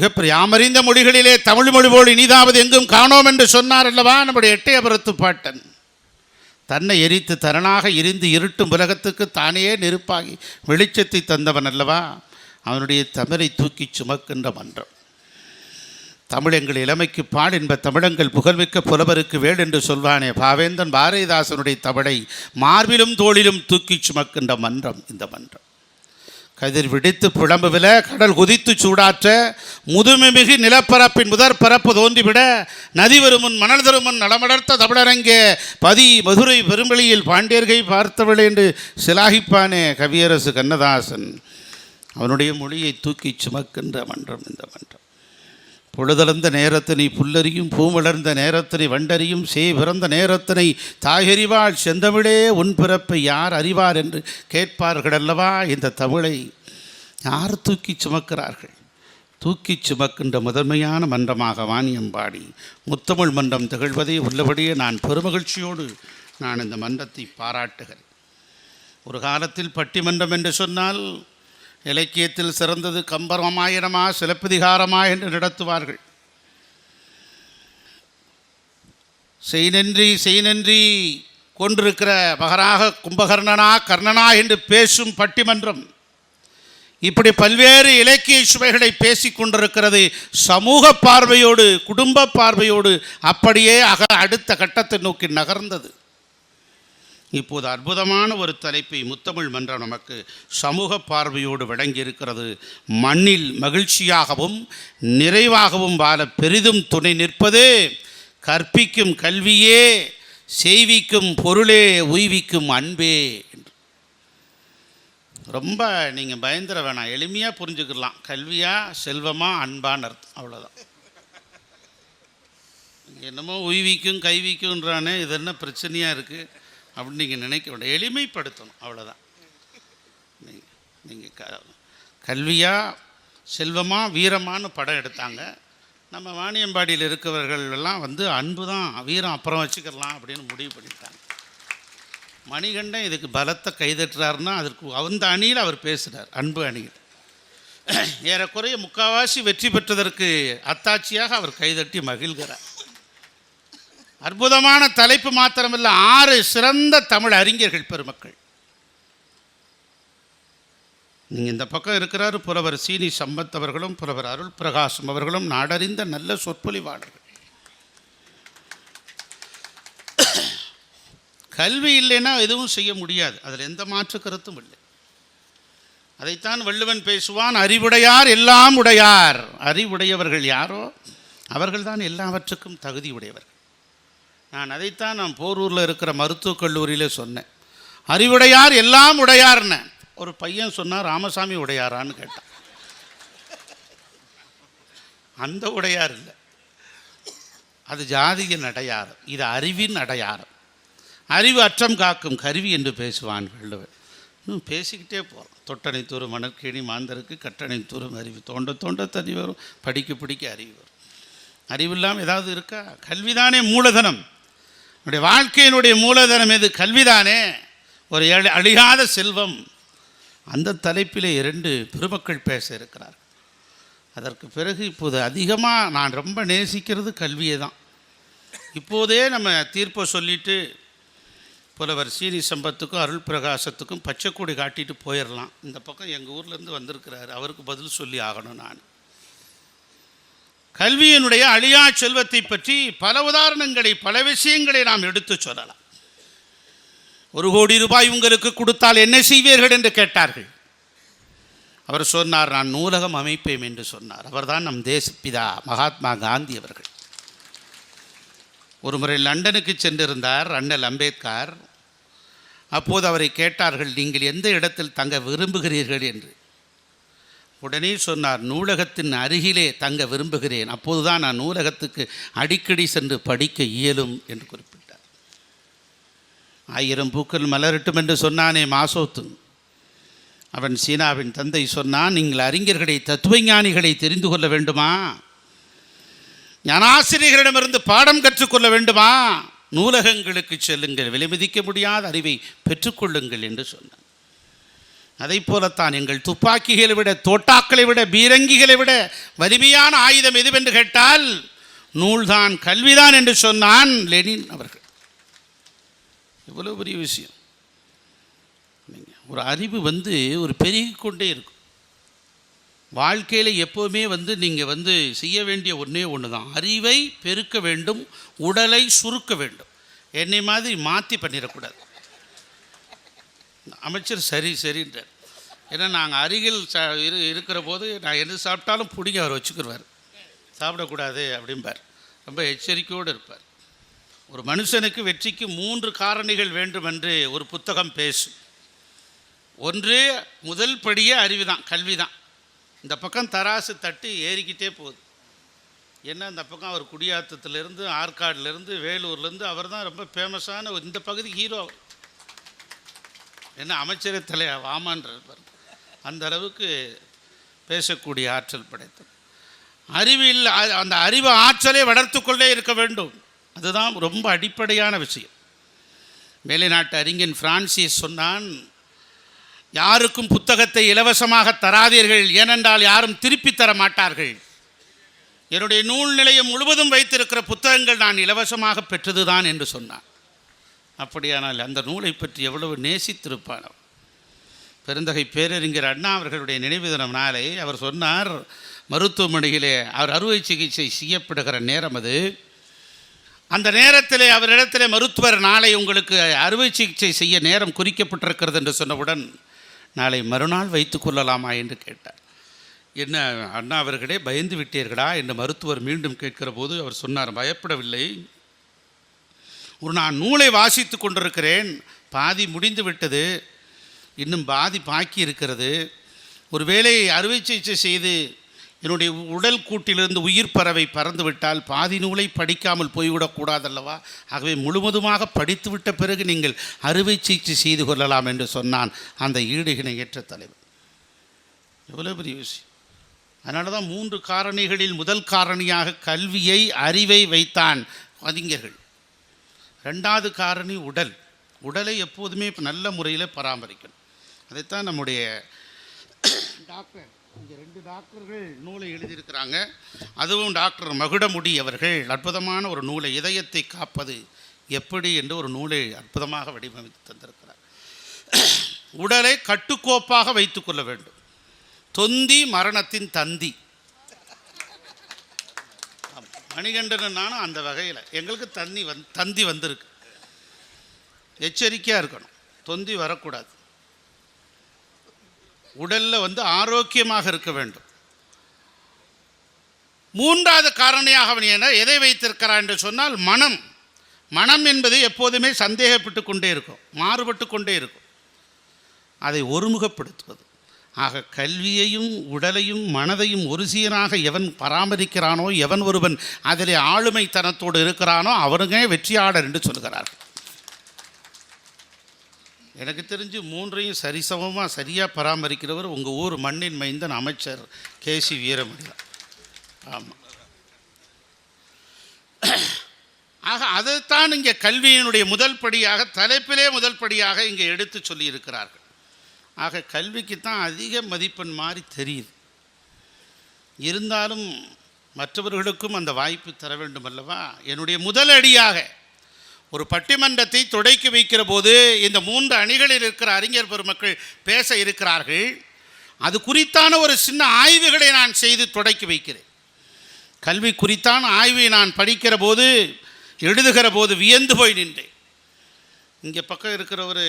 மிகப்பெரிய யாமறிந்த மொழிகளிலே தமிழ் மொழி போல் இனிதாவது எங்கும் காணோம் என்று சொன்னார் அல்லவா நம்முடைய எட்டயபுரத்து பாட்டன். தன்னை எரித்து தரனாக எரிந்து இருட்டும் உலகத்துக்கு தானே நெருப்பாகி வெளிச்சத்தை தந்தவன் அல்லவா. அவனுடைய தமிழை தூக்கி சுமக்கின்ற மன்றம். தமிழ் எங்கள் இளமைக்கு பால் என்ப தமிழங்கள் புகழ்மிக்க புலவருக்கு வேள் என்று சொல்வானே பாவேந்தன் பாரதிதாசனுடைய தமிழை மார்பிலும் தோளிலும் தூக்கி சுமக்கின்ற மன்றம் இந்த மன்றம். கதிர் விடித்து புலம்புவில கடல் குதித்து சூடாற்ற முதுமைமிகு நிலப்பரப்பின் முதற் பரப்பு தோன்றிவிட நதி வருமுன் மணல் தருமுன் நலமடர்த்த தமிழரங்கே பதி மதுரை பெரும்பளியில் பாண்டியர்கை பார்த்தவள் என்று சிலாகிப்பானே கவியரசு கண்ணதாசன். அவனுடைய மொழியை தூக்கி சுமக்கின்ற மன்றம் இந்த மன்றம். பொழுதளந்த நேரத்தினை புல்லறியும் பூமலர்ந்த நேரத்தினை வண்டறியும் பிறந்த நேரத்தினை தாயறிவாள் செந்தமிழே உன் பிறப்பை யார் அறிவார் என்று கேட்பார்கள் அல்லவா. இந்த தமிழை யார் தூக்கி சுமக்கிறார்கள்? தூக்கி சுமக்கின்ற முதன்மையான மன்றமாக வாணியம்பாடி முத்தமிழ் மன்றம் திகழ்வதே உள்ளபடியே நான் பெருமகிழ்ச்சியோடு நான் இந்த மன்றத்தை பாராட்டுகிறேன். ஒரு காலத்தில் பட்டிமன்றம் என்று சொன்னால் இலக்கியத்தில் சிறந்தது கம்பராமாயணமா சிலப்பதிகாரமா என்று நடத்துவார்கள். செய்நன்றி கொண்டிருக்கிற மகராக கும்பகர்ணனா கர்ணனா என்று பேசும் பட்டிமன்றம் இப்படி பல்வேறு இலக்கிய சுவைகளை பேசி கொண்டிருக்கிறது. சமூக பார்வையோடு குடும்ப பார்வையோடு அப்படியே அடுத்த கட்டத்தை நோக்கி நகர்ந்தது. இப்போது அற்புதமான ஒரு தலைப்பை முத்தமிழ் மன்றம் நமக்கு சமூக பார்வையோடு வழங்கியிருக்கிறது. மண்ணில் மகிழ்ச்சியாகவும் நிறைவாகவும் வாழ பெரிதும் துணை நிற்பது கற்பிக்கும் கல்வியே செய்விக்கும் பொருளே உய்விக்கும் அன்பே. ரொம்ப நீங்கள் பயந்துட வேணாம், எளிமையாக புரிஞ்சுக்கலாம். கல்வியா செல்வமா அன்பான்னு அர்த்தம், அவ்வளோதான். என்னமோ உய்விக்கும் கைவிக்கும்ன்றானே, இது என்ன பிரச்சனையாக இருக்குது அப்படின்னு நீங்கள் நினைக்க வேண்டாம், எளிமைப்படுத்தணும், அவ்வளோதான். நீங்கள் கல்வியா செல்வமா வீரமானு படம் எடுத்தாங்க. நம்ம வாணியம்பாடியில் இருக்கிறவர்கள் எல்லாம் அன்பு தான், வீரம் அப்புறம் வச்சுக்கலாம் அப்படின்னு முடிவு பண்ணிட்டாங்க. மணிகண்டன் இதுக்கு பலத்தை கைதட்டுறாருன்னா அதற்கு அந்த அணியில் அவர் பேசுகிறார், அன்பு அணியில். ஏறக்குறைய முக்கால்வாசி வெற்றி பெற்றதற்கு அத்தாட்சியாக அவர் கைதட்டி மகிழ்கிறார். அற்புதமான தலைப்பு மாத்திரமில்லை, 6 சிறந்த தமிழ் அறிஞர்கள் பெருமக்கள். நீங்கள் இந்த பக்கம் இருக்கிறார் புலவர் சீனி சம்பத் அவர்களும் புலவர் அருள் பிரகாசம் அவர்களும் நாடறிந்த நல்ல சொற்பொழிவாளர்கள். கல்வி இல்லைன்னா எதுவும் செய்ய முடியாது, அதில் எந்த மாற்று கருத்தும் இல்லை. அதைத்தான் வள்ளுவன் பேசுவான், அறிவுடையார் எல்லாம் உடையார். அறிவுடையவர்கள் யாரோ அவர்கள்தான் எல்லாவற்றுக்கும் தகுதி உடையவர்கள். நான் போரூரில் இருக்கிற மருத்துவக் கல்லூரியில் சொன்னேன், அறிவுடையார் எல்லாம் உடையார்னு. ஒரு பையன் சொன்னார், ராமசாமி உடையாரான்னு கேட்டான். அந்த உடையார் இல்லை, அது ஜாதியின் அடையாரம், இது அறிவின் அடையாரம். அறிவு அற்றம் காக்கும் கருவி என்று பேசுவான் வள்ளுவன். இன்னும் பேசிக்கிட்டே போகிறோம். தொட்டனை தூரும் மணற்கேணி மாந்தருக்கு கட்டணை தூரும் அறிவு, தோண்ட தோண்ட தறி வரும், படிக்க பிடிக்க அறிவு வரும். அறிவில்லாமல் ஏதாவது இருக்கா? கல்விதானே மூலதனம். என்னுடைய வாழ்க்கையினுடைய மூலதனம் எது? கல்விதானே, ஒரு அழியாத செல்வம். அந்த தலைப்பிலே 2 பெருமக்கள் பேச இருக்கிறார். அதற்கு பிறகு இப்போது அதிகமாக நான் ரொம்ப நேசிக்கிறது கல்வியை தான். இப்போதே நம்ம தீர்ப்பை சொல்லிவிட்டு புலவர் சீனி சம்பத்துக்கும் அருள் பிரகாசத்துக்கும் பச்சைக்கூடி காட்டிட்டு போயிடலாம். இந்த பக்கம் எங்கள் ஊர்லேருந்து வந்திருக்கிறார், அவருக்கு பதில் சொல்லி ஆகணும். நான் கல்வியினுடைய அழியா செல்வத்தை பற்றி பல உதாரணங்களை பல விஷயங்களை நாம் எடுத்து சொல்லலாம். 1 கோடி ரூபாய் உங்களுக்கு கொடுத்தால் என்ன செய்வீர்கள் என்று கேட்டார்கள். அவர் சொன்னார், நான் நூலகம் அமைப்பேன் என்று சொன்னார். அவர்தான் நம் தேசப்பிதா மகாத்மா காந்தி அவர்கள். ஒரு முறை லண்டனுக்கு சென்றிருந்தார் அண்ணல் அம்பேத்கர். அப்போது அவரை கேட்டார்கள், நீங்கள் எந்த இடத்தில் தங்க விரும்புகிறீர்கள் என்று. உடனே சொன்னார், நூலகத்தின் அருகிலே தங்க விரும்புகிறேன், அப்போதுதான் நான் நூலகத்துக்கு அடிக்கடி சென்று படிக்க இயலும் என்று குறிப்பிட்டார். 1000 பூக்கள் மலரட்டும் என்று சொன்னானே மாசோத்து, அவன் சீனாவின் தந்தை சொன்னான், நீங்கள் அறிஞர்களை தத்துவஞானிகளை தெரிந்து கொள்ள வேண்டுமா, ஞானாசிரியர்களிடமிருந்து பாடம் கற்றுக்கொள்ள வேண்டுமா, நூலகங்களுக்கு செல்லுங்கள், விலை மதிக்க முடியாத அறிவை பெற்றுக்கொள்ளுங்கள் என்று சொன்னான். அதை போலத்தான் எங்கள் துப்பாக்கிகளை விட, தோட்டாக்களை விட, பீரங்கிகளை விட வலிமையான ஆயுதம் எதுவென்று கேட்டால் நூல்தான், கல்விதான் என்று சொன்னான் லெனின் அவர்கள். எவ்வளோ பெரிய விஷயம். ஒரு அறிவு ஒரு பெருகிக்கொண்டே இருக்கும். வாழ்க்கையில் எப்போவுமே நீங்கள் செய்ய வேண்டிய ஒன்றே ஒன்று தான், அறிவை பெருக்க வேண்டும், உடலை சுருக்க வேண்டும். என்னை மாதிரி மாற்றி பண்ணிடக்கூடாது. அமைச்சர் சரின்றார். ஏன்னா நாங்கள் அருகில் இருக்கிற போது நான் எது சாப்பிட்டாலும் பிடிங்க அவர் வச்சுக்கிடுவார், சாப்பிடக்கூடாது அப்படிம்பார். ரொம்ப எச்சரிக்கையோடு இருப்பார். ஒரு மனுஷனுக்கு வெற்றிக்கு 3 காரணிகள் வேண்டும் என்று ஒரு புத்தகம் பேசும். ஒன்று, முதல் படியே அறிவு தான், கல்வி தான். இந்த பக்கம் தராசு தட்டு ஏறிக்கிட்டே போகுது. ஏன்னா இந்த பக்கம் அவர் குடியாத்தத்துலேருந்து, ஆற்காடுலேருந்து, வேலூர்லேருந்து அவர் தான் ரொம்ப ஃபேமஸான இந்த பகுதி ஹீரோ. என்ன அமைச்சரே தலையா வாமான்றார். அந்த அளவுக்கு பேசக்கூடிய ஆற்றல் படைத்தது. அறிவில் அந்த அறிவு ஆற்றலை வளர்த்து கொண்டே இருக்க வேண்டும். அதுதான் ரொம்ப அடிப்படையான விஷயம். மேலை நாட்டு அறிஞன் பிரான்சிஸ் சொன்னான், யாருக்கும் புத்தகத்தை இலவசமாக தராதீர்கள், ஏனென்றால் யாரும் திருப்பி தர மாட்டார்கள். என்னுடைய நூல் நிலையம் முழுவதும் வைத்திருக்கிற புத்தகங்கள் நான் இலவசமாக பெற்றதுதான் என்று சொன்னான். அப்படியானால் அந்த நூலை பற்றி எவ்வளவு நேசித்திருப்பான். பெருந்தகை பேரறிஞர் அண்ணா அவர்களுடைய நினைவு தினம் நாளை அவர் சொன்னார், மருத்துவமனையிலே அவர் அறுவை சிகிச்சை செய்யப்படுகிற நேரம் அது. அந்த நேரத்தில் அவரிடத்திலே மருத்துவர், நாளை உங்களுக்கு அறுவை சிகிச்சை செய்ய நேரம் குறிக்கப்பட்டிருக்கிறது என்று சொன்னவுடன், நாளை மறுநாள் வைத்து கொள்ளலாமா என்று கேட்டார். என்ன அண்ணா அவர்களே, பயந்து விட்டீர்களா என்று மருத்துவர் மீண்டும் கேட்கிற போது அவர் சொன்னார், பயப்படவில்லை, நான் நூலை வாசித்து கொண்டிருக்கிறேன், பாதி முடிந்து விட்டது, இன்னும் பாதி பாக்கி இருக்கிறது. ஒருவேளை அறுவை சிகிச்சை செய்து என்னுடைய உடல் கூட்டிலிருந்து உயிர் பறவை பறந்து விட்டால் பாதி நூலை படிக்காமல் போய்விடக்கூடாதல்லவா, ஆகவே முழுவதுமாக படித்துவிட்ட பிறகு நீங்கள் அறுவை சிகிச்சை செய்து கொள்ளலாம் என்று சொன்னான் அந்த ஈடுகினை ஏற்ற தலைவர். எவ்வளோ பெரிய விஷயம். அதனால தான் 3 காரணிகளில் முதல் காரணியாக கல்வியை, அறிவை வைத்தான் அறிஞர்கள். 2வது காரணி உடல். உடலை எப்போதுமே நல்ல முறையில் பராமரிக்கணும். அதைத்தான் நம்முடைய டாக்டர், இங்கே 2 டாக்டர்கள் நூலை எழுதியிருக்கிறாங்க. அதுவும் டாக்டர் மகுடமுடி அவர்கள் அற்புதமான ஒரு நூலை, இதயத்தை காப்பது எப்படி என்று ஒரு நூலை அற்புதமாக வடிவமைத்து தந்திருக்கிறார். உடலை கட்டுக்கோப்பாக வைத்து கொள்ள வேண்டும். தொந்தி மரணத்தின் தந்தி. மணிகண்டனாலும் அந்த வகையில் எங்களுக்கு தந்தி வந்திருக்கு. எச்சரிக்கையாக இருக்கணும், தொந்தி வரக்கூடாது. உடலில் ஆரோக்கியமாக இருக்க வேண்டும். 3வது காரணியாக அவன் எதை வைத்திருக்கிறான் என்று சொன்னால் மனம். மனம் என்பது எப்போதுமே சந்தேகப்பட்டு கொண்டே இருக்கும், மாறுபட்டு கொண்டே இருக்கும். அதை ஒருமுகப்படுத்துவது. ஆக கல்வியையும் உடலையும் மனதையும் ஒரு சீராக எவன் பராமரிக்கிறானோ, எவன் ஒருவன் அதிலே ஆளுமைத்தனத்தோடு இருக்கிறானோ அவனுங்க வெற்றியாளர் என்று சொல்கிறார்கள். எனக்கு தெரிஞ்சு 3ஐயும் சரிசமமாக சரியாக பராமரிக்கிறவர் உங்கள் ஊர் மண்ணின் மைந்தன் அமைச்சர் கேசி வீரமணி தான். ஆமாம். ஆக அதைத்தான் இங்கே கல்வியினுடைய முதல் படியாக, தலைப்பிலே முதல் படியாக இங்கே எடுத்து சொல்லியிருக்கிறார்கள். ஆக கல்விக்குத்தான் அதிக மதிப்பெண் மாதிரி தெரியுது. இருந்தாலும் மற்றவர்களுக்கும் அந்த வாய்ப்பு தர வேண்டும் அல்லவா. என்னுடைய முதல் அடியாக ஒரு பட்டிமன்றத்தை தொடக்கி வைக்கிற போது இந்த 3 அணிகளில் இருக்கிற அறிஞர் பெருமக்கள் பேச இருக்கிறார்கள். அது குறித்தான ஒரு சின்ன ஆய்வுகளை நான் செய்து தொடக்கி வைக்கிறேன். கல்வி குறித்தான ஆய்வை நான் படிக்கிற போது, எழுதுகிற போது வியந்து போய் நின்றேன். இங்கே பக்கம் இருக்கிற ஒரு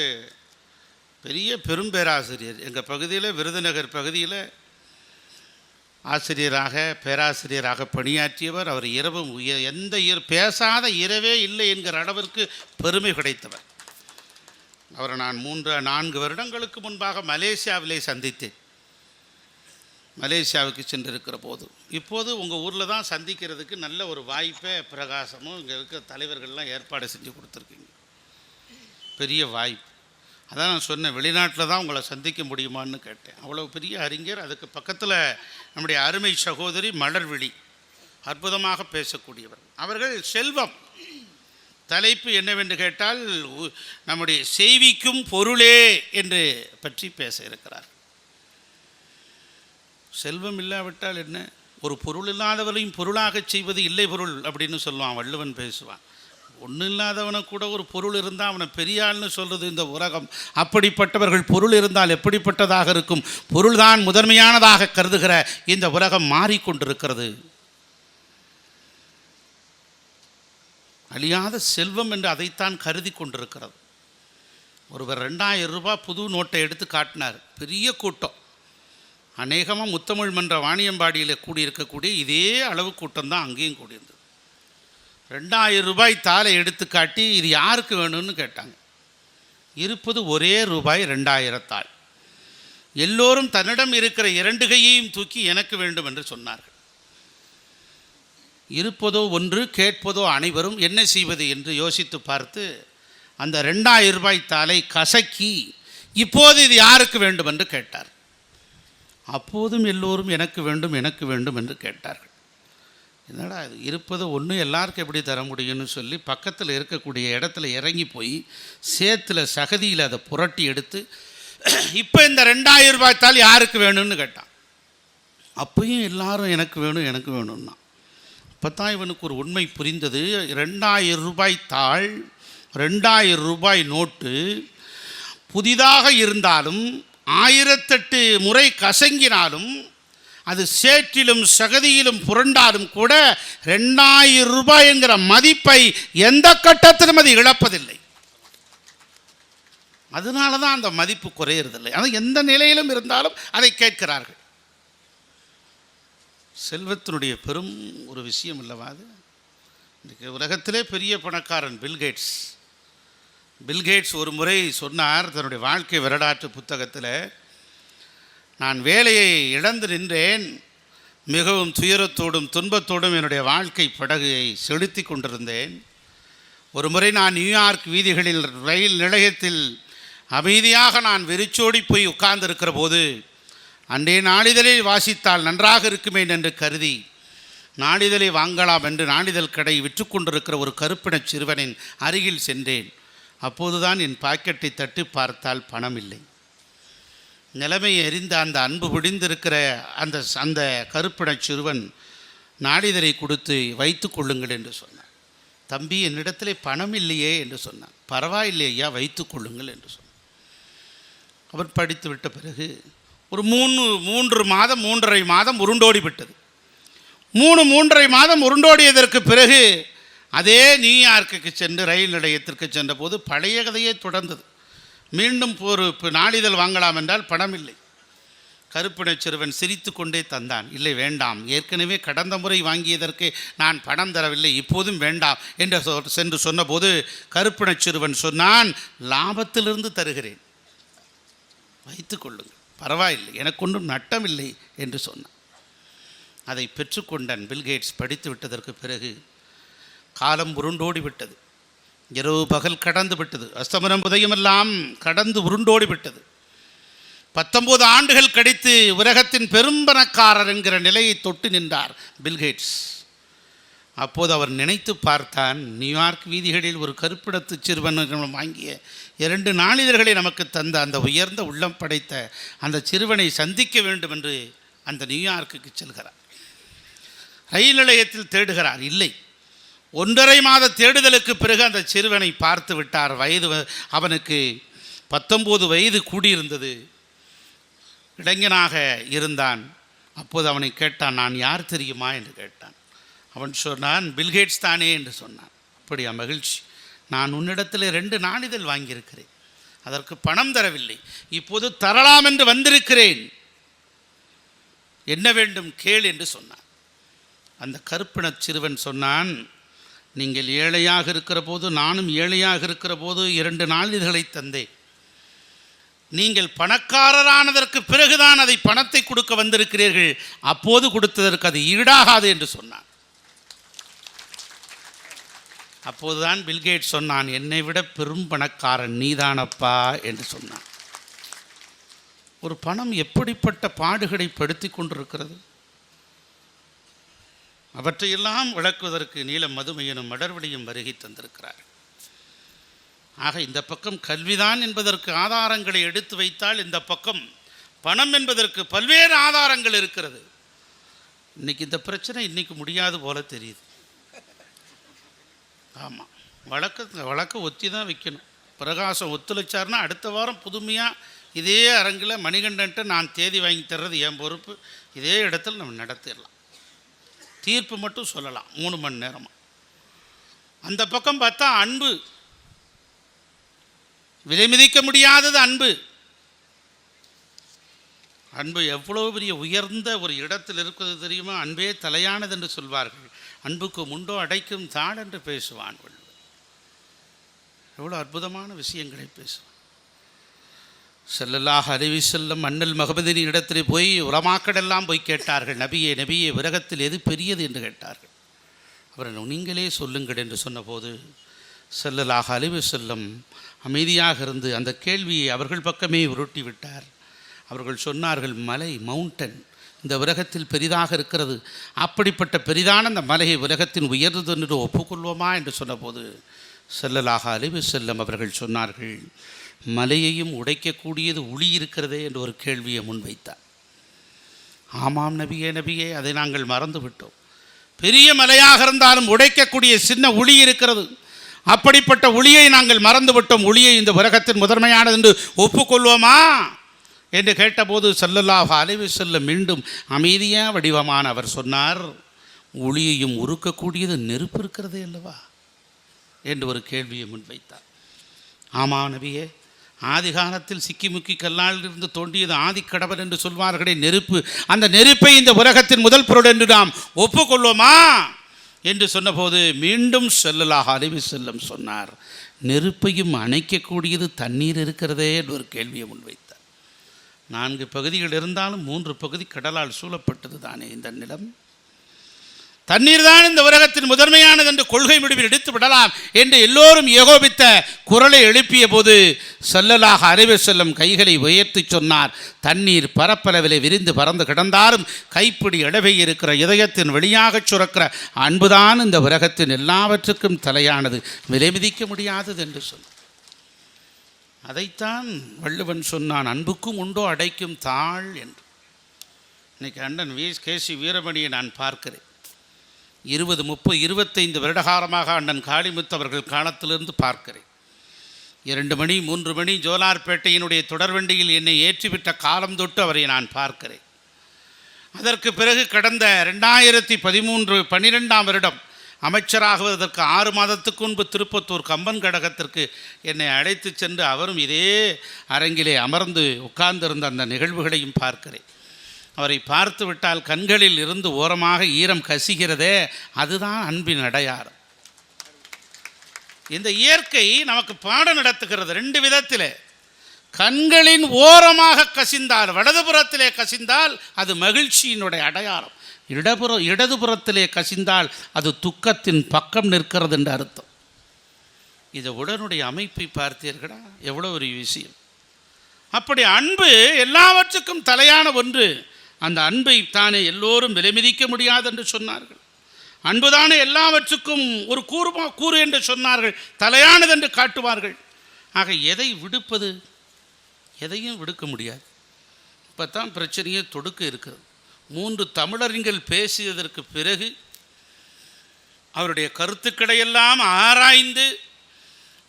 பெரிய பெரும் பேராசிரியர், எங்கள் பகுதியில், விருதுநகர் பகுதியில் ஆசிரியராக, பேராசிரியராக பணியாற்றியவர். அவர் இரவும் எந்த பேசாத இரவே இல்லை என்கிற அளவிற்கு பெருமை கிடைத்தவர். அவரை நான் 3-4 வருடங்களுக்கு முன்பாக மலேசியாவிலே சந்தித்தேன். மலேசியாவுக்கு சென்றிருக்கிற போது, இப்போது உங்கள் ஊரில் தான் சந்திக்கிறதுக்கு நல்ல ஒரு வாய்ப்பை பிரகாசமும் இங்கே இருக்கிற தலைவர்கள்லாம் ஏற்பாடு செஞ்சு கொடுத்துருக்கீங்க. பெரிய வாய்ப்பு. அதான் நான் சொன்னேன், வெளிநாட்டில் தான் உங்களை சந்திக்க முடியுமான்னு கேட்டேன். அவ்வளோ பெரிய அறிஞர். அதுக்கு பக்கத்தில் நம்முடைய அருமை சகோதரி மலர்விழி, அற்புதமாக பேசக்கூடியவர். அவர்கள் செல்வம், தலைப்பு என்னவென்று கேட்டால் நம்முடைய செய்விக்கும் பொருளே என்று பற்றி பேச இருக்கிறார். செல்வம் இல்லாவிட்டால் என்ன, ஒரு பொருள் இல்லாதவரையும் பொருளாக செய்வது இல்லை பொருள் அப்படின்னு சொல்லுவான் வள்ளுவன், பேசுவான். ஒன்றும் இல்லாதவனை கூட ஒரு பொருள் இருந்தால் அவனை பெரியாள்னு சொல்கிறது இந்த உலகம். அப்படிப்பட்டவர்கள் பொருள் இருந்தால் எப்படிப்பட்டதாக இருக்கும்? பொருள்தான் முதன்மையானதாக கருதுகிற இந்த உலகம் மாறிக்கொண்டிருக்கிறது. அழியாத செல்வம் என்று அதைத்தான் கருதி கொண்டிருக்கிறது. ஒருவர் 2000 ரூபாய் புது நோட்டை எடுத்து காட்டினார். பெரிய கூட்டம், அநேகமாக முத்தமிழ் மன்ற வாணியம்பாடியில் கூடியிருக்கக்கூடிய இதே அளவு கூட்டம்தான் அங்கேயும் கூடியிருந்தது. 2000 ரூபாய் தாளை எடுத்து காட்டி இது யாருக்கு வேணும்னு கேட்டாங்க. இருப்பது ஒரே ரூபாய் 2000 தாள். எல்லோரும் தன்னிடம் இருக்கிற 2 கையையும் தூக்கி எனக்கு வேண்டும் என்று சொன்னார்கள். இருப்பதோ ஒன்று, கேட்பதோ அனைவரும். என்ன செய்வது என்று யோசித்து பார்த்து அந்த 2000 ரூபாய் தாளை கசக்கி இப்போது இது யாருக்கு வேண்டும் என்று கேட்டார். அப்போதும் எல்லோரும் எனக்கு வேண்டும் எனக்கு வேண்டும் என்று கேட்டார்கள். என்னடா இது, இருப்பது ஒன்று எல்லாருக்கும் எப்படி தர முடியும்னு சொல்லி பக்கத்தில் இருக்கக்கூடிய இடத்துல இறங்கி போய் சேத்துல சகதியில் அதை புரட்டி எடுத்து இப்போ இந்த 2000 ரூபாய் தாள் யாருக்கு வேணும்னு கேட்டான். அப்பையும் எல்லாரும் எனக்கு வேணும் எனக்கு வேணும்னா. அப்போ தான் இவனுக்கு ஒரு உண்மை புரிந்தது. 2000 ரூபாய் தாள், 2000 ரூபாய் நோட்டு புதிதாக இருந்தாலும் 1008 முறை கசங்கினாலும் அது சேற்றிலும் சகதியிலும் புரண்டாலும் கூட 2000 ரூபாய்ங்கிற மதிப்பை எந்த கட்டத்திலும் அது இழப்பதில்லை. அதனால தான் அந்த மதிப்பு குறையிறதில்லை. ஆனால் எந்த நிலையிலும் இருந்தாலும் அதை கேட்கிறார்கள். செல்வத்தினுடைய பெரும் ஒரு விஷயம் இல்லவா அது? இன்றைக்கு உலகத்திலே பெரிய பணக்காரன் பில்கேட்ஸ் ஒரு முறை சொன்னார் தன்னுடைய வாழ்க்கை வரலாற்று புத்தகத்தில், நான் வேலையை இழந்து நின்றேன், மிகவும் துயரத்தோடும் துன்பத்தோடும் என்னுடைய வாழ்க்கை படகை செலுத்தி கொண்டிருந்தேன். ஒரு முறை நான் நியூயார்க் வீதிகளில் ரயில் நிலையத்தில் அமைதியாக நான் வெறிச்சோடி போய் உட்கார்ந்திருக்கிற போது அன்றே நாளிதழில் வாசித்தால் நன்றாக இருக்குமே என்று கருதி நாளிதழை வாங்கலாம் என்று நாளிதழ் கடை விற்று கொண்டிருக்கிற ஒரு கருப்பினச் சிறுவனின் அருகில் சென்றேன். அப்போதுதான் என் பாக்கெட்டை தட்டி பார்த்தால் பணம் இல்லை. நிலைமையை அறிந்த அந்த அன்பு பிடிந்திருக்கிற அந்த கருப்பினச் சிறுவன் நாளிதழை கொடுத்து வைத்து கொள்ளுங்கள் என்று சொன்னான். தம்பி, என்னிடத்திலே பணம் இல்லையே என்று சொன்னான். பரவாயில்லை ஐயா, வைத்து கொள்ளுங்கள் என்று சொன்னான். அவர் படித்து விட்ட பிறகு ஒரு 3 மாதம் 3.5 மாதம் உருண்டோடி விட்டது. 3.5 மாதம் உருண்டோடியதற்கு பிறகு அதே நியூயார்க்குக்கு சென்று ரயில் நிலையத்திற்கு சென்ற போது பழைய கதையே தொடர்ந்தது. மீண்டும் ஒரு நாளிதழ் வாங்கலாம் என்றால் பணம் இல்லை. கருப்பினச் சிறுவன் சிரித்து கொண்டே தந்தான். இல்லை வேண்டாம், ஏற்கனவே கடந்த முறை வாங்கியதற்கு நான் பணம் தரவில்லை, இப்போதும் வேண்டாம் என்று சென்று சொன்னபோது கருப்பினச் சிறுவன் சொன்னான், லாபத்திலிருந்து தருகிறேன், வைத்து கொள்ளுங்கள், பரவாயில்லை, எனக்கு ஒன்றும் நட்டமில்லை என்று சொன்னான். அதை பெற்றுக்கொண்டான் பில்கேட்ஸ். படித்து விட்டதற்கு பிறகு காலம் உருண்டோடி விட்டது. இரவு பகல் கடந்து விட்டது. அஸ்தமனம் உதயமெல்லாம் கடந்து உருண்டோடி விட்டது. 19 ஆண்டுகள் கழித்து உலகத்தின் பெரும்பணக்காரர் என்கிற நிலையை தொட்டு நின்றார் பில்கேட்ஸ். அப்போது அவர் நினைத்து பார்த்தான், நியூயார்க் வீதிகளில் ஒரு கருப்பிடத்து சிறுவன் வாங்கிய 2 நாளிதழ்களை நமக்கு தந்த அந்த உயர்ந்த உள்ளம் படைத்த அந்த சிறுவனை சந்திக்க வேண்டும் என்று அந்த நியூயார்க்குக்கு செல்கிறார். ரயில் நிலையத்தில் தேடுகிறார், இல்லை. 1.5 மாத தேடுதலுக்கு பிறகு அந்த சிறுவனை பார்த்து விட்டார். அவனுக்கு 19 வயது கூடியிருந்தது. இளைஞனாக இருந்தான். அப்போது அவனை கேட்டான், நான் யார் தெரியுமா என்று கேட்டான். அவன் சொன்னான், பில்கேட்ஸ் தானே என்று சொன்னான். அப்படியா, மகிழ்ச்சி. நான் உன்னிடத்தில் 2 நாளிதழ் வாங்கியிருக்கிறேன், அதற்கு பணம் தரவில்லை, இப்போது தரலாம் என்று வந்திருக்கிறேன், என்ன வேண்டும் கேள் என்று சொன்னான். அந்த கருப்பினச் சிறுவன் சொன்னான், நீங்கள் ஏழையாக இருக்கிற போது நானும் ஏழையாக இருக்கிற போது 2 நாளிதழ்களை தந்தேன். நீங்கள் பணக்காரரானதற்கு பிறகுதான் அதை பணத்தை கொடுக்க வந்திருக்கிறீர்கள், அப்போது கொடுத்ததற்கு அது ஈடாகாது என்று சொன்னான். அப்போதுதான் பில்கேட்ஸ் சொன்னான், என்னை விட பெரும் பணக்காரன் நீதானப்பா என்று சொன்னான். ஒரு பணம் எப்படிப்பட்ட பாடுகளை படுத்தி கொண்டிருக்கிறது. அவற்றையெல்லாம் விளக்குவதற்கு நீலம் மதுமையனும் மடர்வழியும் வருகை தந்திருக்கிறார். ஆக இந்த பக்கம் கல்விதான் என்பதற்கு ஆதாரங்களை எடுத்து வைத்தால் இந்த பக்கம் பணம் என்பதற்கு பல்வேறு ஆதாரங்கள் இருக்கிறது. இன்றைக்கி இந்த பிரச்சனை இன்றைக்கி முடியாது போல தெரியுது. ஆமாம், வழக்கு ஒத்தி தான் வைக்கணும். பிரகாசம் ஒத்துழைச்சார்னா அடுத்த வாரம் புதுமையாக இதே அரங்கில் மணிகண்டன்ட்டு நான் தேதி வாங்கி தர்றது என் பொறுப்பு. இதே இடத்துல நம்ம நடத்திடலாம். தீர்ப்பு மட்டும் சொல்லலாம் 3 மணி நேரமாக. அந்த பக்கம் பார்த்தா அன்பு, விலை மதிக்க முடியாதது அன்பு. அன்பு எவ்வளோ பெரிய உயர்ந்த ஒரு இடத்தில் இருக்கிறது தெரியுமா? அன்பே தலையானது என்று சொல்வார்கள். அன்புக்கு முண்டோ அடைக்கும் தாள் என்று பேசுவான். எவ்வளோ அற்புதமான விஷயங்களை பேசுவான். ஸல்லல்லாஹு அலைஹி வஸல்லம் அண்ணல் மஹமதின் இடத்திலே போய் உலமாக்களெல்லாம் போய் கேட்டார்கள், நபியே நபியே உலகத்தில் எது பெரியது என்று கேட்டார்கள். அவர் நீங்களே சொல்லுங்கள் என்று சொன்னபோது ஸல்லல்லாஹு அலைஹி வஸல்லம் அமைதியாக இருந்து அந்த கேள்வியை அவர்கள் பக்கமே உருட்டி விட்டார். அவர்கள் சொன்னார்கள், மலை, மவுண்டன் இந்த உலகத்தில் பெரிதாக இருக்கிறது. அப்படிப்பட்ட பெரிதான அந்த மலையை உலகத்தின் உயர்ந்தது என்று ஒப்புக்கொள்வோமா என்று சொன்னபோது ஸல்லல்லாஹு அலைஹி வஸல்லம் அவர்கள் சொன்னார்கள், மலையையும் உடைக்கக்கூடியது உளி இருக்கிறதே என்று ஒரு கேள்வியை முன்வைத்தார். ஆமாம் நபியே நபியே, அதை நாங்கள் மறந்து விட்டோம். பெரிய மலையாக இருந்தாலும் உடைக்கக்கூடிய சின்ன உளி இருக்கிறது. அப்படிப்பட்ட ஒளியை நாங்கள் மறந்து விட்டோம். ஒளியை இந்த உலகத்தின் முதன்மையானது என்று ஒப்புக்கொள்வோமா என்று கேட்டபோது ஸல்லல்லாஹு அலைஹி வஸல்லம் மீண்டும் அமைதியாக வடிவமான அவர் சொன்னார், ஒளியையும் உருக்கக்கூடியது நெருப்பு இருக்கிறதே அல்லவா என்று ஒரு கேள்வியை முன்வைத்தார். ஆமாம் நபியே, ஆதி காலத்தில் சிக்கி முக்கி கல்லால் இருந்து தோண்டியது ஆதிக்கடவர் என்று சொல்வார்களே நெருப்பு, அந்த நெருப்பை இந்த உலகத்தின் முதல் பொருள் என்று நாம் ஒப்புக்கொள்வோமா என்று சொன்னபோது மீண்டும் ஸல்லல்லாஹு அலைஹி வஸல்லம் சொன்னார், நெருப்பையும் அணைக்கக்கூடியது தண்ணீர் இருக்கிறதே என்று ஒரு கேள்வியை முன்வைத்தார். 4 பகுதிகள் இருந்தாலும் 3 பகுதி கடலால் சூழப்பட்டது தானே இந்த நிலம். தண்ணீர் தான் இந்த உலகத்தின் முதன்மையானது என்று கொள்கை முடிவில் எடுத்து விடலாம் என்று எல்லோரும் ஏகோபித்த குரலை எழுப்பிய போது ஸல்லல்லாஹு அலைஹி வஸல்லம் கைகளை உயர்த்தி சொன்னார், தண்ணீர் பரப்பளவிலே விரிந்து பறந்து கிடந்தாலும் கைப்பிடி அளவை இருக்கிற இதயத்தின் வெளியாக சுரக்கிற அன்புதான் இந்த உலகத்தின் எல்லாவற்றுக்கும் தலையானது, விலை மதிக்க முடியாதது என்று சொன்னார். அதைத்தான் வள்ளுவன் சொன்னான், அன்புக்கும் உண்டோ அடைக்கும் தாள் என்று. இன்னைக்கு அண்ணன் கேசி வீரமணியை நான் பார்க்கிறேன். 20, 30, 25 வருடகாலமாக அண்ணன் காளிமுத்து அவர்கள் காலத்திலிருந்து பார்க்கிறேன். 2 மணி 3 மணி ஜோலார்பேட்டையினுடைய தொடர்வண்டியில் என்னை ஏற்றிவிட்ட காலம் தொட்டு அவரை நான் பார்க்கிறேன். அதற்கு பிறகு கடந்த 2013 12ஆம் வருடம் அமைச்சராகுவதற்கு 6 மாதத்துக்கு முன்பு திருப்பத்தூர் கம்பன் கடகத்திற்கு என்னை அழைத்து சென்று அவரும் இதே அரங்கிலே அமர்ந்து உட்கார்ந்திருந்த அந்த நிகழ்வுகளையும் பார்க்கிறேன். அவரை பார்த்து விட்டால் கண்களில் இருந்து ஓரமாக ஈரம் கசிகிறதே, அதுதான் அன்பின் அடையாளம். இந்த இயற்கை நமக்கு பாடம் நடத்துகிறது 2 விதத்தில். கண்களின் ஓரமாக கசிந்தால், வலதுபுறத்திலே கசிந்தால் அது மகிழ்ச்சியினுடைய அடையாளம், இடதுபுறத்திலே கசிந்தால் அது துக்கத்தின் பக்கம் நிற்கிறது என்று அர்த்தம். இதை உடனுடைய அமைப்பை பார்த்தீர்களா? எவ்வளோ ஒரு விஷயம். அப்படி அன்பு எல்லாவற்றுக்கும் தலையான ஒன்று. அந்த அன்பை தானே எல்லோரும் விலைமதிக்க முடியாது என்று சொன்னார்கள். அன்புதானே எல்லாவற்றுக்கும் ஒரு கூறு என்று சொன்னார்கள், தலையானது என்று காட்டுவார்கள். ஆக எதை விடுப்பது? எதையும் விடுக்க முடியாது. இப்போ தான் பிரச்சனையே தொடுக்க இருக்கிறது. 3 தமிழறிஞர்கள் பேசியதற்கு பிறகு அவருடைய கருத்துக்களையெல்லாம் ஆராய்ந்து